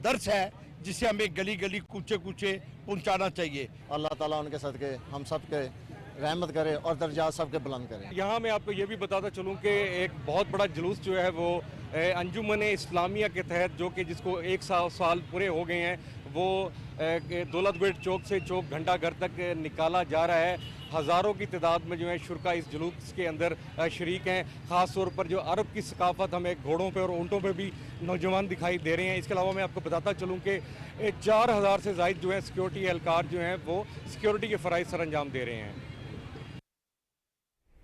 درس ہے جسے ہمیں گلی گلی کوچے کوچے پہنچانا چاہیے۔ اللہ تعالیٰ ان کے صدقے ہم سب کے رحمت کرے اور درجات سب کے بلند کرے۔ یہاں میں آپ کو یہ بھی بتاتا چلوں کہ ایک بہت بڑا جلوس جو ہے وہ انجمن اسلامیہ کے تحت، جو کہ جس کو 1 سال پورے ہو گئے ہیں، وہ دولت گیٹ چوک سے چوک گھنٹہ گھر تک نکالا جا رہا ہے۔ ہزاروں کی تعداد میں جو ہے شرکا اس جلوس کے اندر شریک ہیں۔ خاص طور پر جو عرب کی ثقافت ہمیں گھوڑوں پہ اور اونٹوں پہ بھی نوجوان دکھائی دے رہے ہیں۔ اس کے علاوہ میں آپ کو بتاتا چلوں کہ 4000 سے زائد جو ہیں سیکیورٹی اہلکار جو ہیں وہ سیکیورٹی کے فرائض سر انجام دے رہے ہیں۔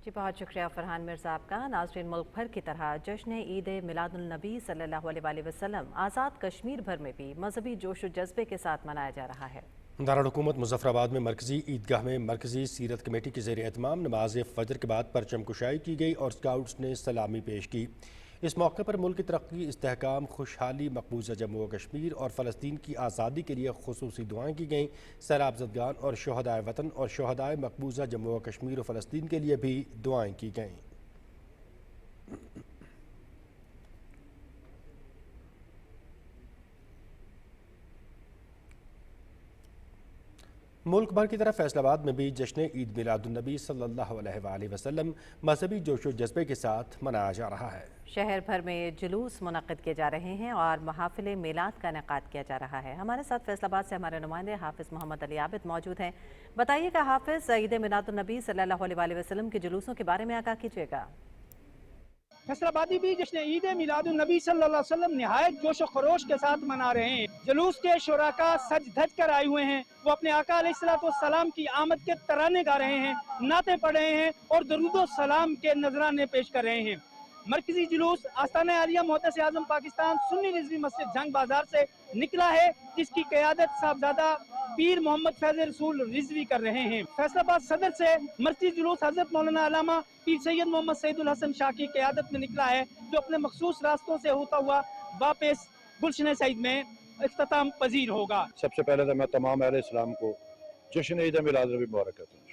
جی بہت شکریہ فرحان مرزا آپ کا۔ ناظرین، ملک بھر کی طرح جشن عید میلاد النبی صلی اللہ علیہ وآلہ وسلم آزاد کشمیر بھر میں بھی مذہبی جوش و جذبے کے ساتھ منایا جا رہا ہے۔ دارالحکومت مظفر آباد میں مرکزی عیدگاہ میں مرکزی سیرت کمیٹی کے زیر اہتمام نماز فجر کے بعد پرچم کشائی کی گئی اور اسکاؤٹس نے سلامی پیش کی۔ اس موقع پر ملک کی ترقی، استحکام، خوشحالی، مقبوضہ جموں و کشمیر اور فلسطین کی آزادی کے لیے خصوصی دعائیں کی گئیں۔ سیلاب زدگان اور شہدائے وطن اور شہدائے مقبوضہ جموں و کشمیر و فلسطین کے لیے بھی دعائیں کی گئیں۔ ملک بھر کی طرف فیصل آباد میں بھی جشن عید میلاد النبی صلی اللہ علیہ وآلہ وسلم مذہبی جوش و جذبے کے ساتھ منایا جا رہا ہے۔ شہر بھر میں جلوس منعقد کیے جا رہے ہیں اور محافل میلاد کا انعقاد کیا جا رہا ہے۔ ہمارے ساتھ فیصل آباد سے ہمارے نمائندے حافظ محمد علی عابد موجود ہیں۔ بتائیے گا حافظ، عید میلاد النبی صلی اللہ علیہ وآلہ وسلم کے جلوسوں کے بارے میں آگاہ کیجیے گا۔ فیصل آبادی بھی جشن عید میلاد النبی صلی اللہ علیہ وسلم نہایت جوش و خروش کے ساتھ منا رہے ہیں۔ جلوس کے شرکاء سج دھج کر آئے ہوئے ہیں، وہ اپنے آقا علیہ السلام کی آمد کے ترانے گا رہے ہیں، نعتیں پڑھ رہے ہیں اور درود و سلام کے نذرانے پیش کر رہے ہیں۔ مرکزی جلوس آستانہ عالیہ محدث اعظم پاکستان سنی رضوی مسجد جنگ بازار سے نکلا ہے، جس کی قیادت صاحبزادہ پیر محمد فیض رسول رضوی کر رہے ہیں۔ فیصل آباد صدر سے مرکزی جلوس حضرت مولانا علامہ پیر سید محمد سعید الحسن شاہ کی قیادت میں نکلا ہے، جو اپنے مخصوص راستوں سے ہوتا ہوا واپس گلشن سعید میں اختتام پذیر ہوگا۔ سب سے پہلے تو میں تمام اہل اسلام کو جشن عید میلاد النبی مبارک کہتا ہوں،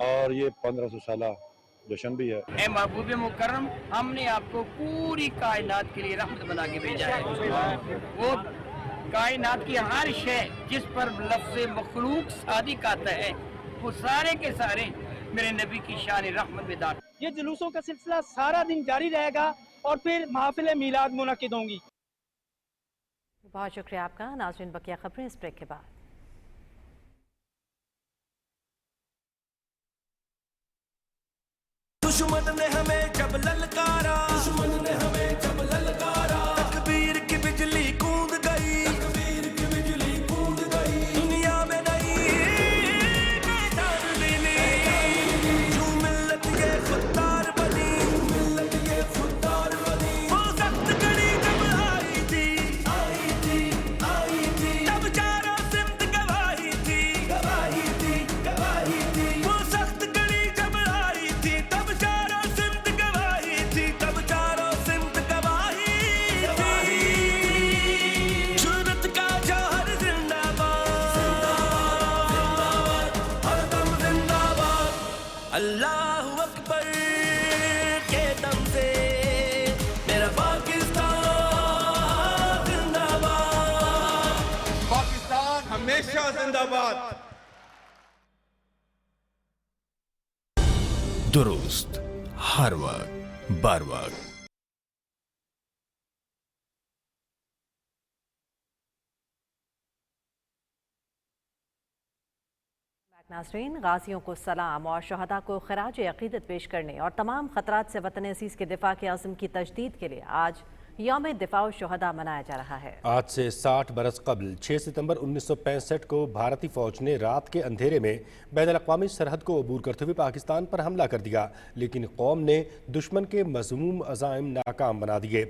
اور یہ 1500 سالہ جشن بھی ہے۔ اے محبوب مکرم، ہم نے آپ کو پوری کائنات کے لیے رحمت بنا کے بھیجا ہے۔ وہ کائنات کی ہر شے جس پر لفظ مخلوق صادق آتا ہے، وہ سارے کے سارے میرے نبی کی شان رحمت میں داخل۔ یہ جلوسوں کا سلسلہ سارا دن جاری رہے گا اور پھر محافل میلاد منعقد ہوں گی۔ بہت شکریہ آپ کا۔ ناظرین، بقیہ خبریں اس بریک کے بعد۔ دشمن نے ہمیں جب للکارا، دشمن نے ہمیں جب للکارا، تکبیر کی بجلی کوند گئی، تکبیر کی بجلی کوند گئی، دنیا میں نہیں پہچان ملی، जिंदाबाद। दुरुस्त हर वक्त बर वक्त। नाज़रीन, गाजियों को सलाम और शहदा को खराज अक़ीदत पेश करने और तमाम ख़तरात से वतन अज़ीज़ के दिफा के आज़म की तजदीद के लिए आज यौम दिफा शुहदा मनाया जा रहा है। आज से 60 बरस कबल 6 सितंबर 1965 को भारतीय फौज ने रात के अंधेरे में बैनुल-अक़वामी सरहद को अबूर करते हुए पाकिस्तान पर हमला कर दिया, लेकिन कौम ने दुश्मन के मज़मूम अज़ाइम नाकाम बना दिए।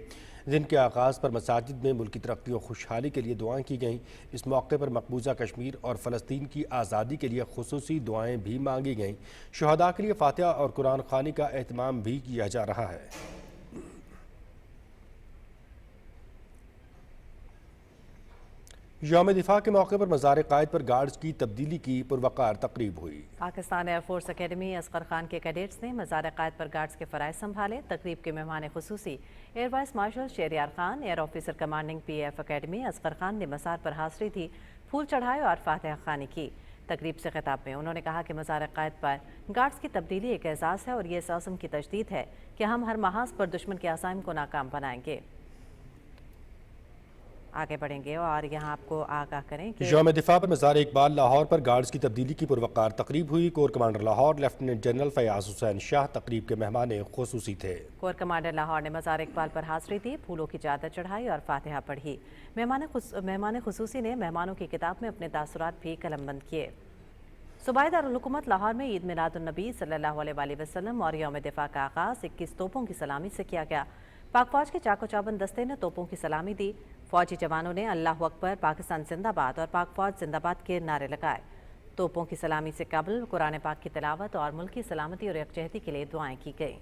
दिन के आगाज़ पर मसाजिद में मुल्क की तरक्की और खुशहाली के लिए दुआएं की गईं। इस मौके पर मकबूजा कश्मीर और फ़लस्तीन की आज़ादी के लिए खुसूसी दुआएं भी मांगी गईं। शुहदा के लिए फातिहा और कुरान ख़वानी का एहतमाम भी किया जा रहा है। यौम दिफा के मौके पर मज़ार क़ायद पर गार्ड्स की तब्दीली की पुरवकार तकरीब हुई। पाकिस्तान एयरफोर्स अकेडमी असगर खान के कैडेट्स ने मज़ार क़ायद पर गार्ड्स के फ़राइज़ संभाले। तकरीब के मेहमान खुसूसी air vice marshal Shahryar Khan, air officer commanding PAF academy Asghar Khan ने मज़ार पर हाज़िरी दी, फूल चढ़ाए और फातिहा ख़वानी की। तकरीब से खिताब में उन्होंने कहा कि मज़ार क़ायद पर गार्ड्स की तब्दीली एक एजाज़ है और ये इस आज़म की तजदीद है कि हम हर महाज पर दुश्मन के अज़ाइम को नाकाम बनाएंगे। आगे बढ़ेंगे और यहाँ आपको आगाह करें कि यौम दिफा पर मज़ार इकबाल लाहौर पर गार्ड्स की तब्दीली की पुरवकार तकरीब हुई। Corps Commander Lahore Lieutenant General Fayyaz Hussain Shah तकरीब के मेहमान खुसूसी थे। कोर कमांडर लाहौर ने मज़ार इकबाल पर हाज़िरी दी, फूलों की चादर चढ़ाई और फातिहा पढ़ी। मेहमान खुसूसी ने मेहमानों की किताब में अपने तासुरात भी कलमबंद किए। सूबाई दारुल हुकूमत लाहौर में ईद मिलादुन नबी सल्लल्लाहु अलैहि वसल्लम और यौम दिफा का आगाज़ 21 तोपों की सलामी से किया गया। पाक फौज के चाको चाबंद दस्ते ने तोपों की सलामी दी। फौजी जवानों ने अल्लाह अकबर, पाकिस्तान जिंदाबाद और पाक फौज जिंदाबाद के नारे लगाए। तोपों की सलामी से कबल कुरान पाक की तिलावत और मुल्क की सलामती और यकजहती के लिए दुआएं की गई।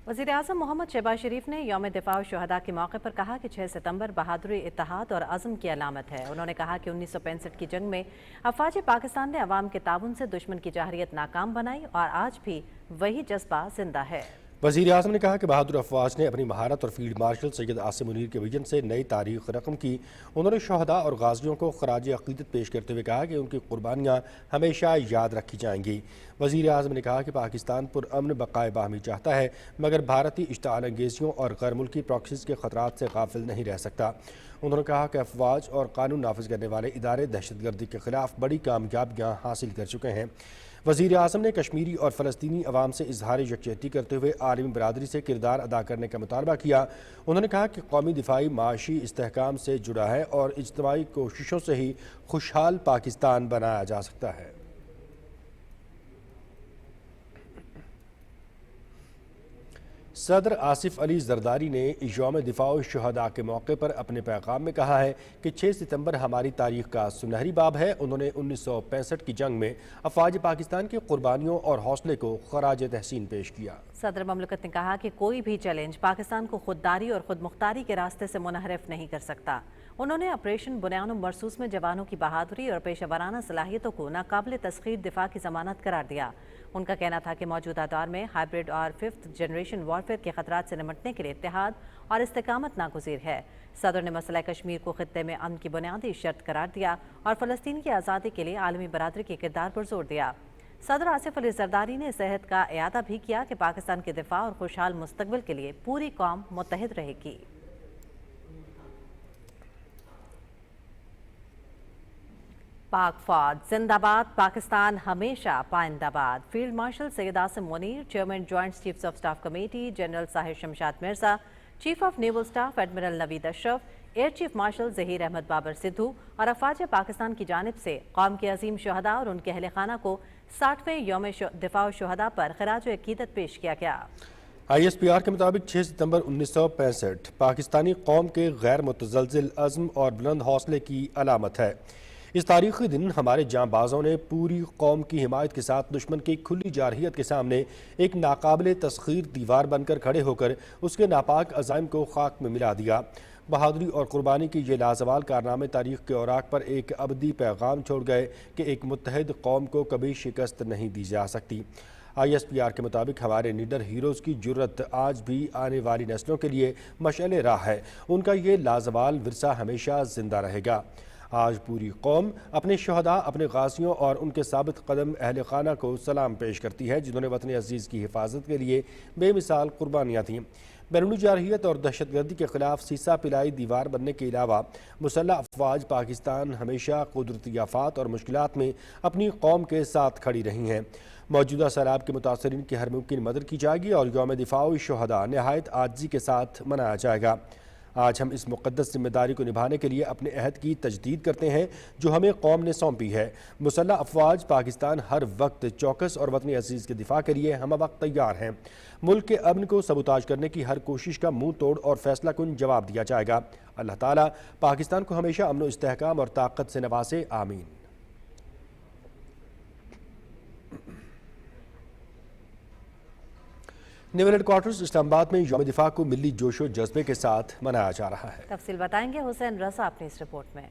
वज़ीर-ए-आज़म मोहम्मद शहबाज शरीफ ने यौम दिफा शुहदा के मौके पर कहा कि 6 सितंबर बहादुरी, इत्तेहाद और अज़म की अलामत है। उन्होंने कहा कि 1965 की जंग में अफवाज पाकिस्तान ने अवाम के ताउन से दुश्मन की जाहरियत नाकाम बनाई और आज भी वही जज्बा जिंदा है। वज़ीर आज़म ने कहा कि बहादुर अफवाज ने अपनी महारत और फील्ड मार्शल सैयद आसिम मुनीर के विजन से नई तारीख रकम की। उन्होंने शहदा और गाजियों को खराज अक़ीदत पेश करते हुए कहा कि उनकी कुर्बानियाँ हमेशा याद रखी जाएंगी। वज़ीर आज़म ने कहा कि पाकिस्तान पुरअमन बक़ाए बाहमी चाहता है, मगर भारतीय इश्ताल अंगेजियों और गैर मुल्की प्रॉक्सीज़ के ख़तरात से गाफिल नहीं रह सकता। उन्होंने कहा कि अफवाज और कानून नाफिज करने वाले इदारे दहशतगर्दी के खिलाफ बड़ी कामयाबियाँ हासिल कर चुके हैं। वज़ीर आज़म ने कश्मीरी और फ़लस्तीनी अवाम से इजहार यकजहती करते हुए आलमी बरादरी से किरदार अदा करने का मुतालबा किया। उन्होंने कहा कि कौमी दिफाई माशी इस्तेहकाम से जुड़ा है और इज्तिमाई कोशिशों से ही खुशहाल पाकिस्तान बनाया जा सकता है। सदर आसिफ अली जरदारी ने यौम दिफा शुहदा के मौके पर अपने पैगाम में कहा है कि 6 सितंबर हमारी तारीख का सुनहरी बाब है। उन्होंने 1965 की जंग में अफवाज पाकिस्तान की कुर्बानियों और हौसले को खराज तहसीन पेश किया। सदर ममलकत ने कहा कि कोई भी चैलेंज पाकिस्तान को खुददारी और खुद मुख्तारी के रास्ते से मुनहरफ नहीं कर सकता। उन्होंने ऑपरेशन बुनियान मरसूस में जवानों की बहादुरी और पेशेवराना सलाहियतों को नाकाबिल तस्खीर दिफा की जमानत करार दिया। उनका कहना था कि मौजूदा दौर में हाइब्रिड और 5th जनरेशन वॉरफेयर के खतरात से निमटने के लिए इत्तेहाद और इस्तेकामत नागुज़ीर है। सदर ने मसला कश्मीर को खित्ते में अमन की बुनियादी शर्त करार दिया और फ़लस्तीन की आज़ादी के लिए आलमी बरादरी के किरदार पर जोर दिया। सदर आसिफ अली जरदारी ने सेहत का इयादा भी किया कि पाकिस्तान के दिफा और खुशहाल मुस्तकबिल के लिए पूरी कौम मुत्तहिद रहेगी। पाक फौज जिंदाबाद, पाकिस्तान हमेशा पाइंदाबाद। Field marshal Syed Asim Munir, chairman joint chiefs of staff committee general Sahir Shamshad Mirza, chief of naval staff admiral Naveed Ashraf, air chief marshal Zaheer Ahmad Babar Sidhu और अफवाज पाकिस्तान की जानिब से कौम के अजीम शहदा और उनके अहल खाना को 60वें यौम दिफा शुहदा पर खराज अकीदत पेश किया गया। ISPR के मुताबिक 6 सितंबर 1965 पाकिस्तानी कौम के गैर मुतज़लज़िल अज़्म और बुलंद हौसले की अलामत है। इस तारीखी दिन हमारे जांबाजों ने पूरी कौम की हिमायत के साथ दुश्मन की खुली जारहियत के सामने एक नाकाबिल तस्खीर दीवार बनकर खड़े होकर उसके नापाक अज़ाइम को खाक में मिला दिया। बहादुरी और कुर्बानी की ये लाजवाल कारनामे तारीख के औराक पर एक अबदी पैगाम छोड़ गए कि एक मुत्तहिद कौम को कभी शिकस्त नहीं दी जा सकती। ISPR کے مطابق ہمارے نیڈر ہیروز کی جرت آج بھی آنے والی نسلوں کے لیے مشعل راہ ہے. ان کا یہ لازوال ورثہ ہمیشہ زندہ رہے گا. آج پوری قوم اپنے شہداء، اپنے غازیوں اور ان کے ثابت قدم اہل خانہ کو سلام پیش کرتی ہے جنہوں نے وطن عزیز کی حفاظت کے لیے بے مثال قربانیاں دیں. بیرونی جارحیت اور دہشت گردی کے خلاف سیسا پلائی دیوار بننے کے علاوہ مسلح افواج پاکستان ہمیشہ قدرتی آفات اور مشکلات میں اپنی قوم کے ساتھ کھڑی رہی ہیں. موجودہ سیلاب کے متاثرین کی ہر ممکن مدد کی جائے گی اور یوم دفاع الشہداء نہایت عاجزی کے ساتھ منایا جائے گا. آج ہم اس مقدس ذمہ داری کو نبھانے کے لیے اپنے عہد کی تجدید کرتے ہیں جو ہمیں قوم نے سونپی ہے. مسلح افواج پاکستان ہر وقت چوکس اور وطن عزیز کے دفاع کے لیے ہم وقت تیار ہیں. ملک کے امن کو سبوتاژ کرنے کی ہر کوشش کا منہ توڑ اور فیصلہ کن جواب دیا جائے گا. اللہ تعالیٰ پاکستان کو ہمیشہ امن و استحکام اور طاقت سے نوازے. آمین. نیول ہیڈ کوارٹرز اسلام آباد میں یوم دفاع کو ملی جوش و جذبے کے ساتھ منایا جا رہا ہے. تفصیل بتائیں گے حسین رضا اپنی اس رپورٹ میں.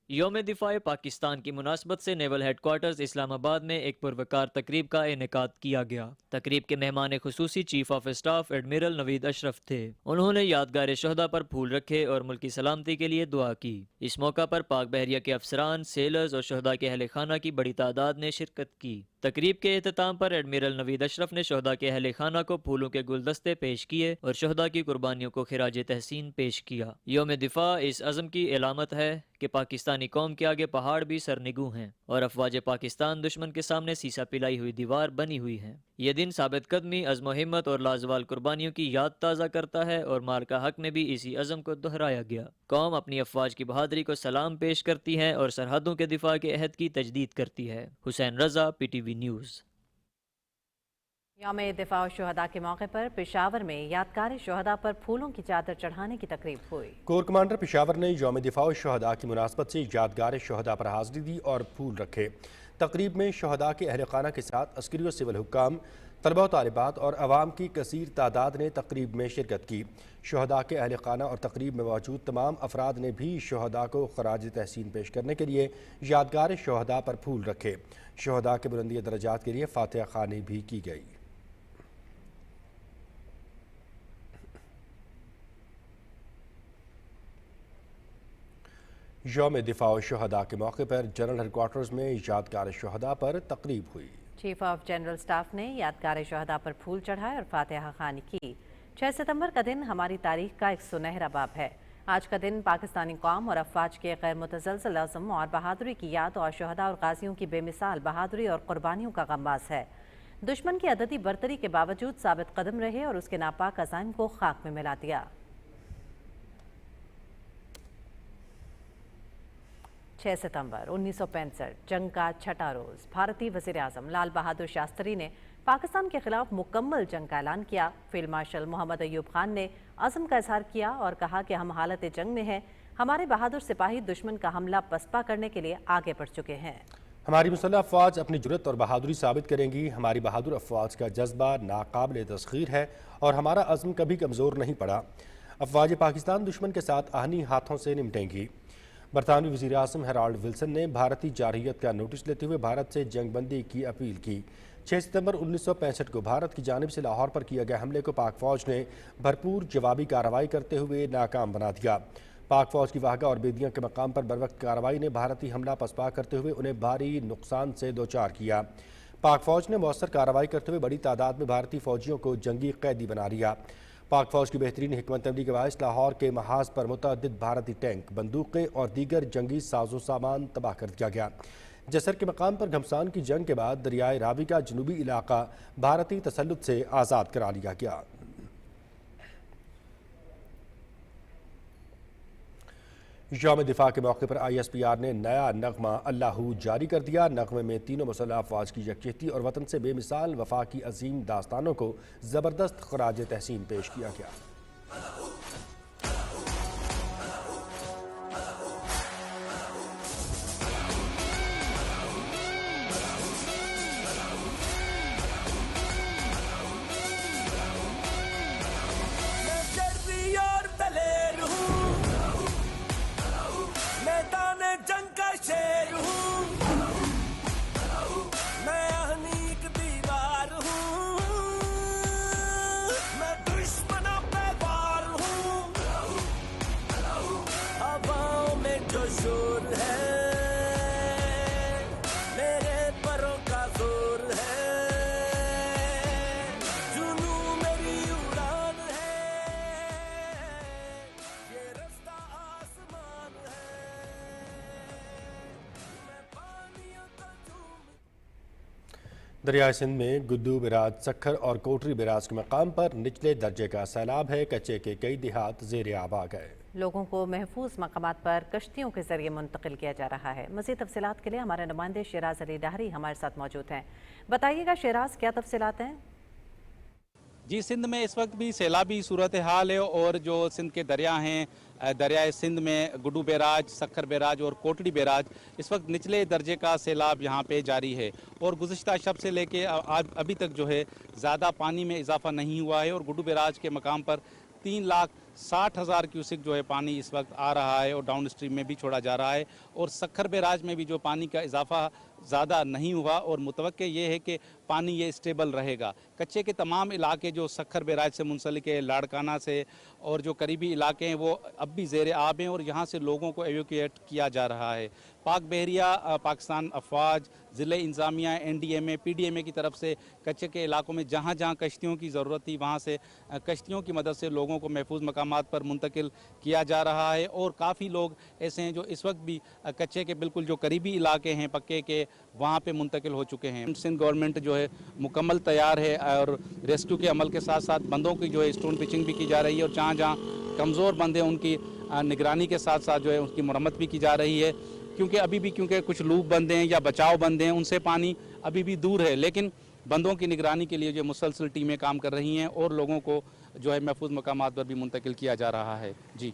یوم دفاع پاکستان کی مناسبت سے نیول ہیڈ کوارٹرز اسلام آباد میں ایک پروقار تقریب کا انعقاد کیا گیا. تقریب کے مہمان خصوصی چیف آف اسٹاف ایڈمرل نوید اشرف تھے. انہوں نے یادگار شہداء پر پھول رکھے اور ملکی سلامتی کے لیے دعا کی. اس موقع پر پاک بحریہ کے افسران، سیلرز اور شہداء کے اہل خانہ کی بڑی تعداد نے شرکت کی. تقریب کے اختتام پر ایڈمرل نوید اشرف نے شہداء کے اہل خانہ کو پھولوں کے گلدستے پیش کیے اور شہداء کی قربانیوں کو خراج تحسین پیش کیا. یوم دفاع اس عزم کی علامت ہے کہ پاکستانی قوم کے آگے پہاڑ بھی سرنگوں ہیں اور افواج پاکستان دشمن کے سامنے سیسا پلائی ہوئی دیوار بنی ہوئی ہیں. یہ دن ثابت قدمی، عزم و ہمت اور لازوال قربانیوں کی یاد تازہ کرتا ہے اور مارکا حق میں بھی اسی عزم کو دہرایا گیا. قوم اپنی افواج کی بہادری کو سلام پیش کرتی ہے اور سرحدوں کے دفاع کے عہد کی تجدید کرتی ہے. حسین رضا، PTV نیوز. یوم دفاع الشہداء کے موقع پر پشاور میں یادگار شہداء پر پھولوں کی چادر چڑھانے کی تقریب ہوئی. کور کمانڈر پشاور نے یوم دفاع الشہداء کی مناسبت سے یادگار شہداء پر حاضری دی اور پھول رکھے. تقریب میں شہداء کے اہل خانہ کے ساتھ عسکری و سول حکام، طلبہ و طالبات اور عوام کی کثیر تعداد نے تقریب میں شرکت کی. شہداء کے اہل خانہ اور تقریب میں موجود تمام افراد نے بھی شہداء کو خراج تحسین پیش کرنے کے لیے یادگار شہداء پر پھول رکھے. شہداء کے بلندی درجات کے لیے فاتحہ خوانی بھی کی گئی. یوم دفاع الشہداء کے موقع پر جنرل ہیڈ کوارٹرز میں یادگار شہداء پر تقریب ہوئی. چیف آف جنرل سٹاف نے یادگار شہداء پر پھول چڑھائے اور فاتحہ خوانی کی. 6 ستمبر کا دن ہماری تاریخ کا ایک سنہرا باب ہے. آج کا دن پاکستانی قوم اور افواج کے غیر متزلزل عزم اور بہادری کی یاد اور شہداء اور غازیوں کی بے مثال بہادری اور قربانیوں کا غماز ہے. دشمن کی عددی برتری کے باوجود ثابت قدم رہے اور اس کے ناپاک عزائم کو خاک میں ملا دیا. 6 ستمبر 1965 جنگ کا چھٹا روز. بھارتی وزیر اعظم لال بہادر شاستری نے پاکستان کے خلاف مکمل جنگ کا اعلان کیا. فیلڈ مارشل محمد ایوب خان نے عزم کا اظہار کیا اور کہا کہ ہم حالت جنگ میں ہیں. ہمارے بہادر سپاہی دشمن کا حملہ پسپا کرنے کے لیے آگے بڑھ چکے ہیں. ہماری مسلح افواج اپنی جرت اور بہادری ثابت کریں گی. ہماری بہادر افواج کا جذبہ ناقابل تسخیر ہے اور ہمارا عزم کبھی کمزور نہیں پڑا. افواج پاکستان دشمن کے ساتھ آہنی ہاتھوں سے نمٹیں گی. برطانوی وزیر اعظم ہیرالڈ ولسن نے بھارتی جارحیت کا نوٹس لیتے ہوئے بھارت سے جنگ بندی کی اپیل کی. 6 ستمبر 1965 کو بھارت کی جانب سے لاہور پر کیا گیا حملے کو پاک فوج نے بھرپور جوابی کارروائی کرتے ہوئے ناکام بنا دیا. پاک فوج کی واہگہ اور بیدیاں کے مقام پر بروقت کارروائی نے بھارتی حملہ پسپا کرتے ہوئے انہیں بھاری نقصان سے دوچار کیا. پاک فوج نے مؤثر کارروائی کرتے ہوئے بڑی تعداد میں بھارتی فوجیوں کو جنگی قیدی بنا لیا. پاک فوج کی بہترین حکمت عملی کے باعث لاہور کے محاذ پر متعدد بھارتی ٹینک، بندوقیں اور دیگر جنگی ساز و سامان تباہ کر دیا گیا. جسر کے مقام پر گھمسان کی جنگ کے بعد دریائے راوی کا جنوبی علاقہ بھارتی تسلط سے آزاد کرا لیا گیا. یوم دفاع کے موقع پر ISPR نے نیا نغمہ اللہ جاری کر دیا. نغمے میں تینوں مسلح افواج کی یکجہتی اور وطن سے بے مثال وفا کی عظیم داستانوں کو زبردست خراج تحسین پیش کیا گیا. दरियाए सिंध में गुड्डू बिराज, सखर और कोटरी बिराज के मकाम पर निचले दर्जे का सैलाब है। कच्चे के कई देहात ज़ेर आब आ गए। लोगों को महफूज मकामात पर कश्तियों के जरिए मुंतकिल किया जा रहा है। मज़ीद तफसीलात के लिए हमारे नुमाइंदे शिराज अली डाहरी हमारे साथ मौजूद हैं। बताइएगा शिराज, क्या तफसीलात हैं? जी, सिंध में इस वक्त भी सैलाबी सूरत हाल है और जो सिंध के दरिया हैं, दरियाए सिंध में गुड्डू बैराज, सखर बैराज और कोटड़ी बैराज, इस वक्त निचले दर्जे का सैलाब यहाँ पे जारी है और गुज़िश्ता शब से लेके अभी तक जो है ज़्यादा पानी में इजाफा नहीं हुआ है और गुड्डू बैराज के मकाम पर 3,60,000 क्यूसिक जो है पानी इस वक्त आ रहा है और डाउन स्ट्रीम में भी छोड़ा जा रहा है और सखर बैराज में भी जो पानी का इजाफा ज़्यादा नहीं हुआ और मुतवक्के ये है कि पानी ये स्टेबल रहेगा। कच्चे के तमाम इलाके जो सखर बैराज से मुंसलिक है, लाड़काना से और जो करीबी इलाके हैं वो अब भी ज़ेर आब हैं और यहाँ से लोगों को एवैक्यूएट किया जा रहा है। पाक बहरिया, पाकिस्तान अफवाज, ज़िले इंतज़ामिया, NDMA, PDMA की तरफ से कच्चे के इलाकों में जहाँ जहाँ कश्तियों की ज़रूरत थी वहाँ से कश्तियों की मदद से लोगों को महफूज मकामात पर मुंतकिल किया जा रहा है और काफ़ी लोग ऐसे हैं जो इस वक्त भी कच्चे के बिल्कुल जो करीबी इलाके हैं पक्के के वहाँ पे मुंतकिल हो चुके हैं। सिंध गवर्नमेंट जो है मुकम्मल तैयार है और रेस्क्यू के अमल के साथ साथ बंदों की जो है स्टोन पिचिंग भी की जा रही है और जहाँ जहाँ कमज़ोर बंद हैं उनकी निगरानी के साथ साथ जो है उसकी मरम्मत भी की जा रही है क्योंकि अभी भी कुछ लूप बंद हैं या बचाव बंद हैं उनसे पानी अभी भी दूर है, लेकिन बंदों की निगरानी के लिए जो मुसलसल टीमें काम कर रही हैं और लोगों को जो है महफूज मकामात पर भी मुंतकिल किया जा रहा है। जी,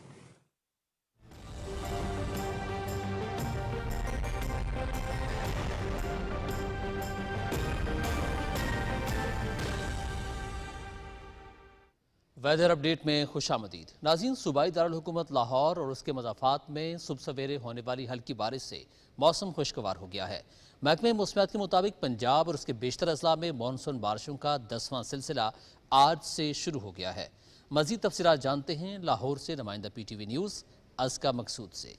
वेदर अपडेट में खुशामदीद। नाज़रीन, सूबाई दारुल हुकूमत लाहौर और उसके मज़ाफ़ात में सुबह सवेरे होने वाली हल्की बारिश से मौसम खुशगवार हो गया है। महकमे मौसमियात के मुताबिक पंजाब और उसके बेशतर अजला में मानसून बारिशों का 10वां सिलसिला आज से शुरू हो गया है। मज़ीद तफसीलात जानते हैं लाहौर से नुमाइंदा PTV न्यूज़ अज़का मकसूद से।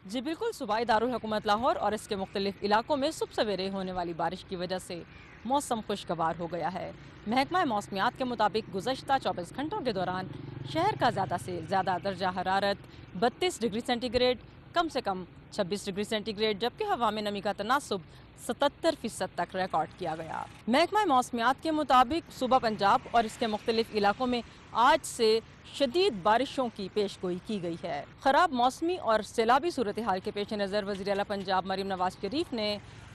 जी बिल्कुल, सूबाई दारुल हुकूमत लाहौर और इसके मुख्तलिफ इलाकों में सुबह सवेरे होने वाली बारिश की वजह से मौसम खुशगवार हो गया है। महकमा मौसमियात के मुताबिक गुज़श्ता 24 घंटों के दौरान शहर का ज़्यादा से ज़्यादा दर्जा हरारत 32 डिग्री सेंटीग्रेड, कम से कम 26 डिग्री सेंटीग्रेड, जबकि हवा में नमी का तनासुब 77% तक रिकॉर्ड किया गया। महकमा मौसमियात के मुताबिक सूबा पंजाब और इसके मुख्तलिफ इलाकों में आज से शदीद बारिशों की पेशगोई की गई है। खराब मौसमी और सैलाबी सूरत हाल के पेश नज़र वज़ीर आला पंजाब मरीम नवाज शरीफ ने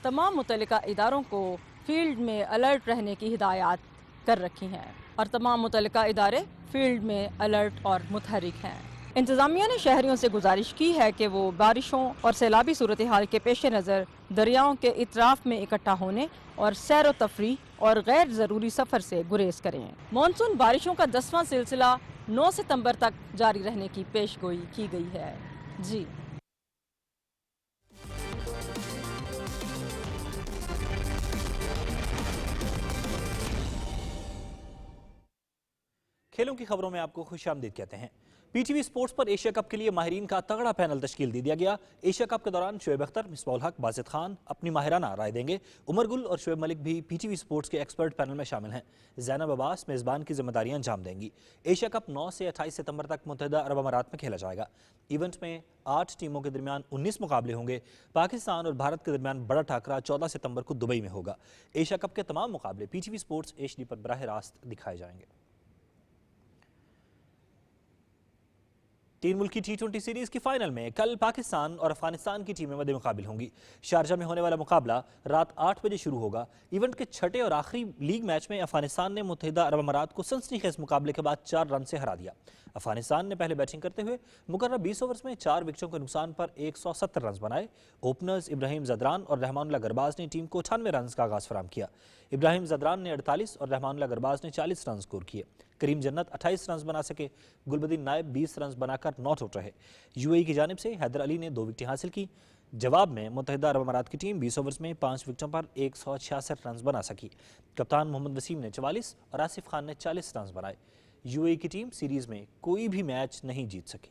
तमाम मुतल्लिका इदारों को फील्ड में अलर्ट रहने की हिदायत कर रखी हैं और तमाम मुतल्लिका इदारे फील्ड में अलर्ट और मुतहरिक हैं। इंतज़ामिया ने शहरियों से गुजारिश की है कि वो बारिशों और सैलाबी सूरत हाल के पेश नज़र दरियाओं के इतराफ में इकट्ठा होने और सैर व तफरीह और गैर ज़रूरी सफ़र से गुरेज करें। मानसून बारिशों का 10वां सिलसिला 9 सितंबर तक जारी रहने की पेशगोई की गई है। जी, खेलों की खबरों में आपको खुशामदीद कहते हैं। PTV स्पोर्ट्स पर एशिया कप के लिए माहिरीन का तगड़ा पैनल तश्कील दे दिया गया। एशिया कप के दौरान शोएब अख्तर, मिसबाहुल हक, बासित खान अपनी माहिराना राय देंगे। उमर गुल और शोएब मलिक भी PTV स्पोर्ट्स के एक्सपर्ट पैनल में शामिल हैं। ज़ैनब अब्बास मेज़बान की जिम्मेदारियां अंजाम देंगी। एशिया कप 9 से 28 सितंबर तक मुत्तहिदा अरब अमारात में खेला जाएगा। इवेंट में 8 टीमों के दरमियान 19 मुकाबले होंगे। पाकिस्तान और भारत के दरमियान बड़ा टाकरा 14 सितंबर को दुबई में होगा। एशिया कप के तमाम मुकाबले PTV स्पोर्ट्स HD पर बराह रास्त दिखाए जाएंगे। 3 मुल्की T20 सीरीज की फाइनल में कल पाकिस्तान और अफगानिस्तान की टीमें मद्दे मुकाबिल होंगी। शारजा में होने वाला मुकाबला रात 8 बजे शुरू होगा। इवेंट के छठे और आखिरी लीग मैच में अफगानिस्तान ने मुत्तहिदा अरब अमारात को सनसनीखेज मुकाबले के बाद 4 रन से हरा दिया। अफगानिस्तान ने पहले बैटिंग करते हुए मुकर्रर 20 ओवर्स में 4 विकेटों के नुकसान पर 170 रन बनाए। ओपनर्स इब्राहिम जदरान और रहमानुल्लाह गरबाज ने टीम को 98 रन का आगाज फराहम किया। इब्राहिम जदरान ने 48 और रहमानुल्लाह गरबाज ने 40 रन स्कोर किए। करीम जन्नत 28 रन बना सके। गुलबदीन नायब 20 रन बनाकर नॉट आउट रहे। UAE की जानिब से हैदर अली ने 2 विकेटें हासिल की। जवाब में मुत्तहिदा अरब अमारात की टीम 20 ओवर्स में 5 विकेटों पर 166 रन बना सकी। कप्तान मोहम्मद वसीम ने 44 और आसिफ खान ने 40 रन बनाए। UAE की टीम सीरीज में कोई भी मैच नहीं जीत सकी।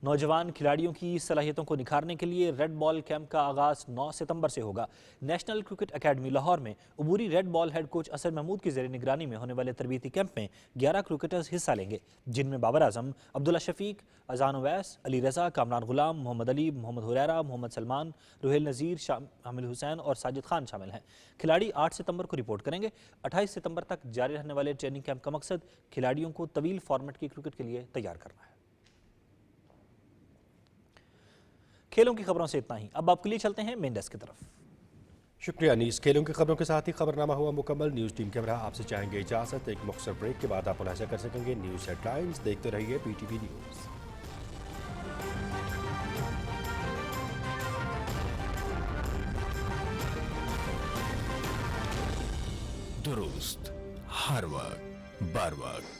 नौजवान खिलाड़ियों की सलाहियतों को निखारने के लिए रेड बॉल कैंप का आगाज़ 9 सितंबर से होगा। नेशनल क्रिकेट एकेडमी लाहौर में अबूरी रेड बॉल हेड कोच असर महमूद की ज़ेर निगरानी में होने वाले तरबीती कैंप में 11 क्रिकेटर्स हिस्सा लेंगे, जिनमें बाबर आजम, अब्दुल्ला शफीक, अजान ओवैस, अली रज़ा, कामरान गुलाम, मोहम्मद अली, मोहम्मद हुरैरा, मोहम्मद सलमान, रुहेल नज़ीर, शामिल हुसैन और साजिद खान शामिल हैं। खिलाड़ी 8 सितंबर को रिपोर्ट करेंगे। 28 सितंबर तक जारी रहने वाले ट्रेनिंग कैंप का मकसद खिलाड़ियों को तवील फॉर्मेट की क्रिकेट के लिए तैयार करना है। खेलों की खबरों से इतना ही। अब आपके लिए चलते हैं मेन डेस्क की तरफ। शुक्रिया अनीस। खेलों की खबरों के साथ ही खबरनामा हुआ मुकम्मल। न्यूज़ टीम कैमरा आपसे चाहेंगे इजाज़त। एक मुख्तसर ब्रेक के बाद आप मुलाहिजा कर सकेंगे न्यूज़ हेडलाइंस। देखते रहिए PTV न्यूज़। दुरुस्त हर वक्त बार वक्त।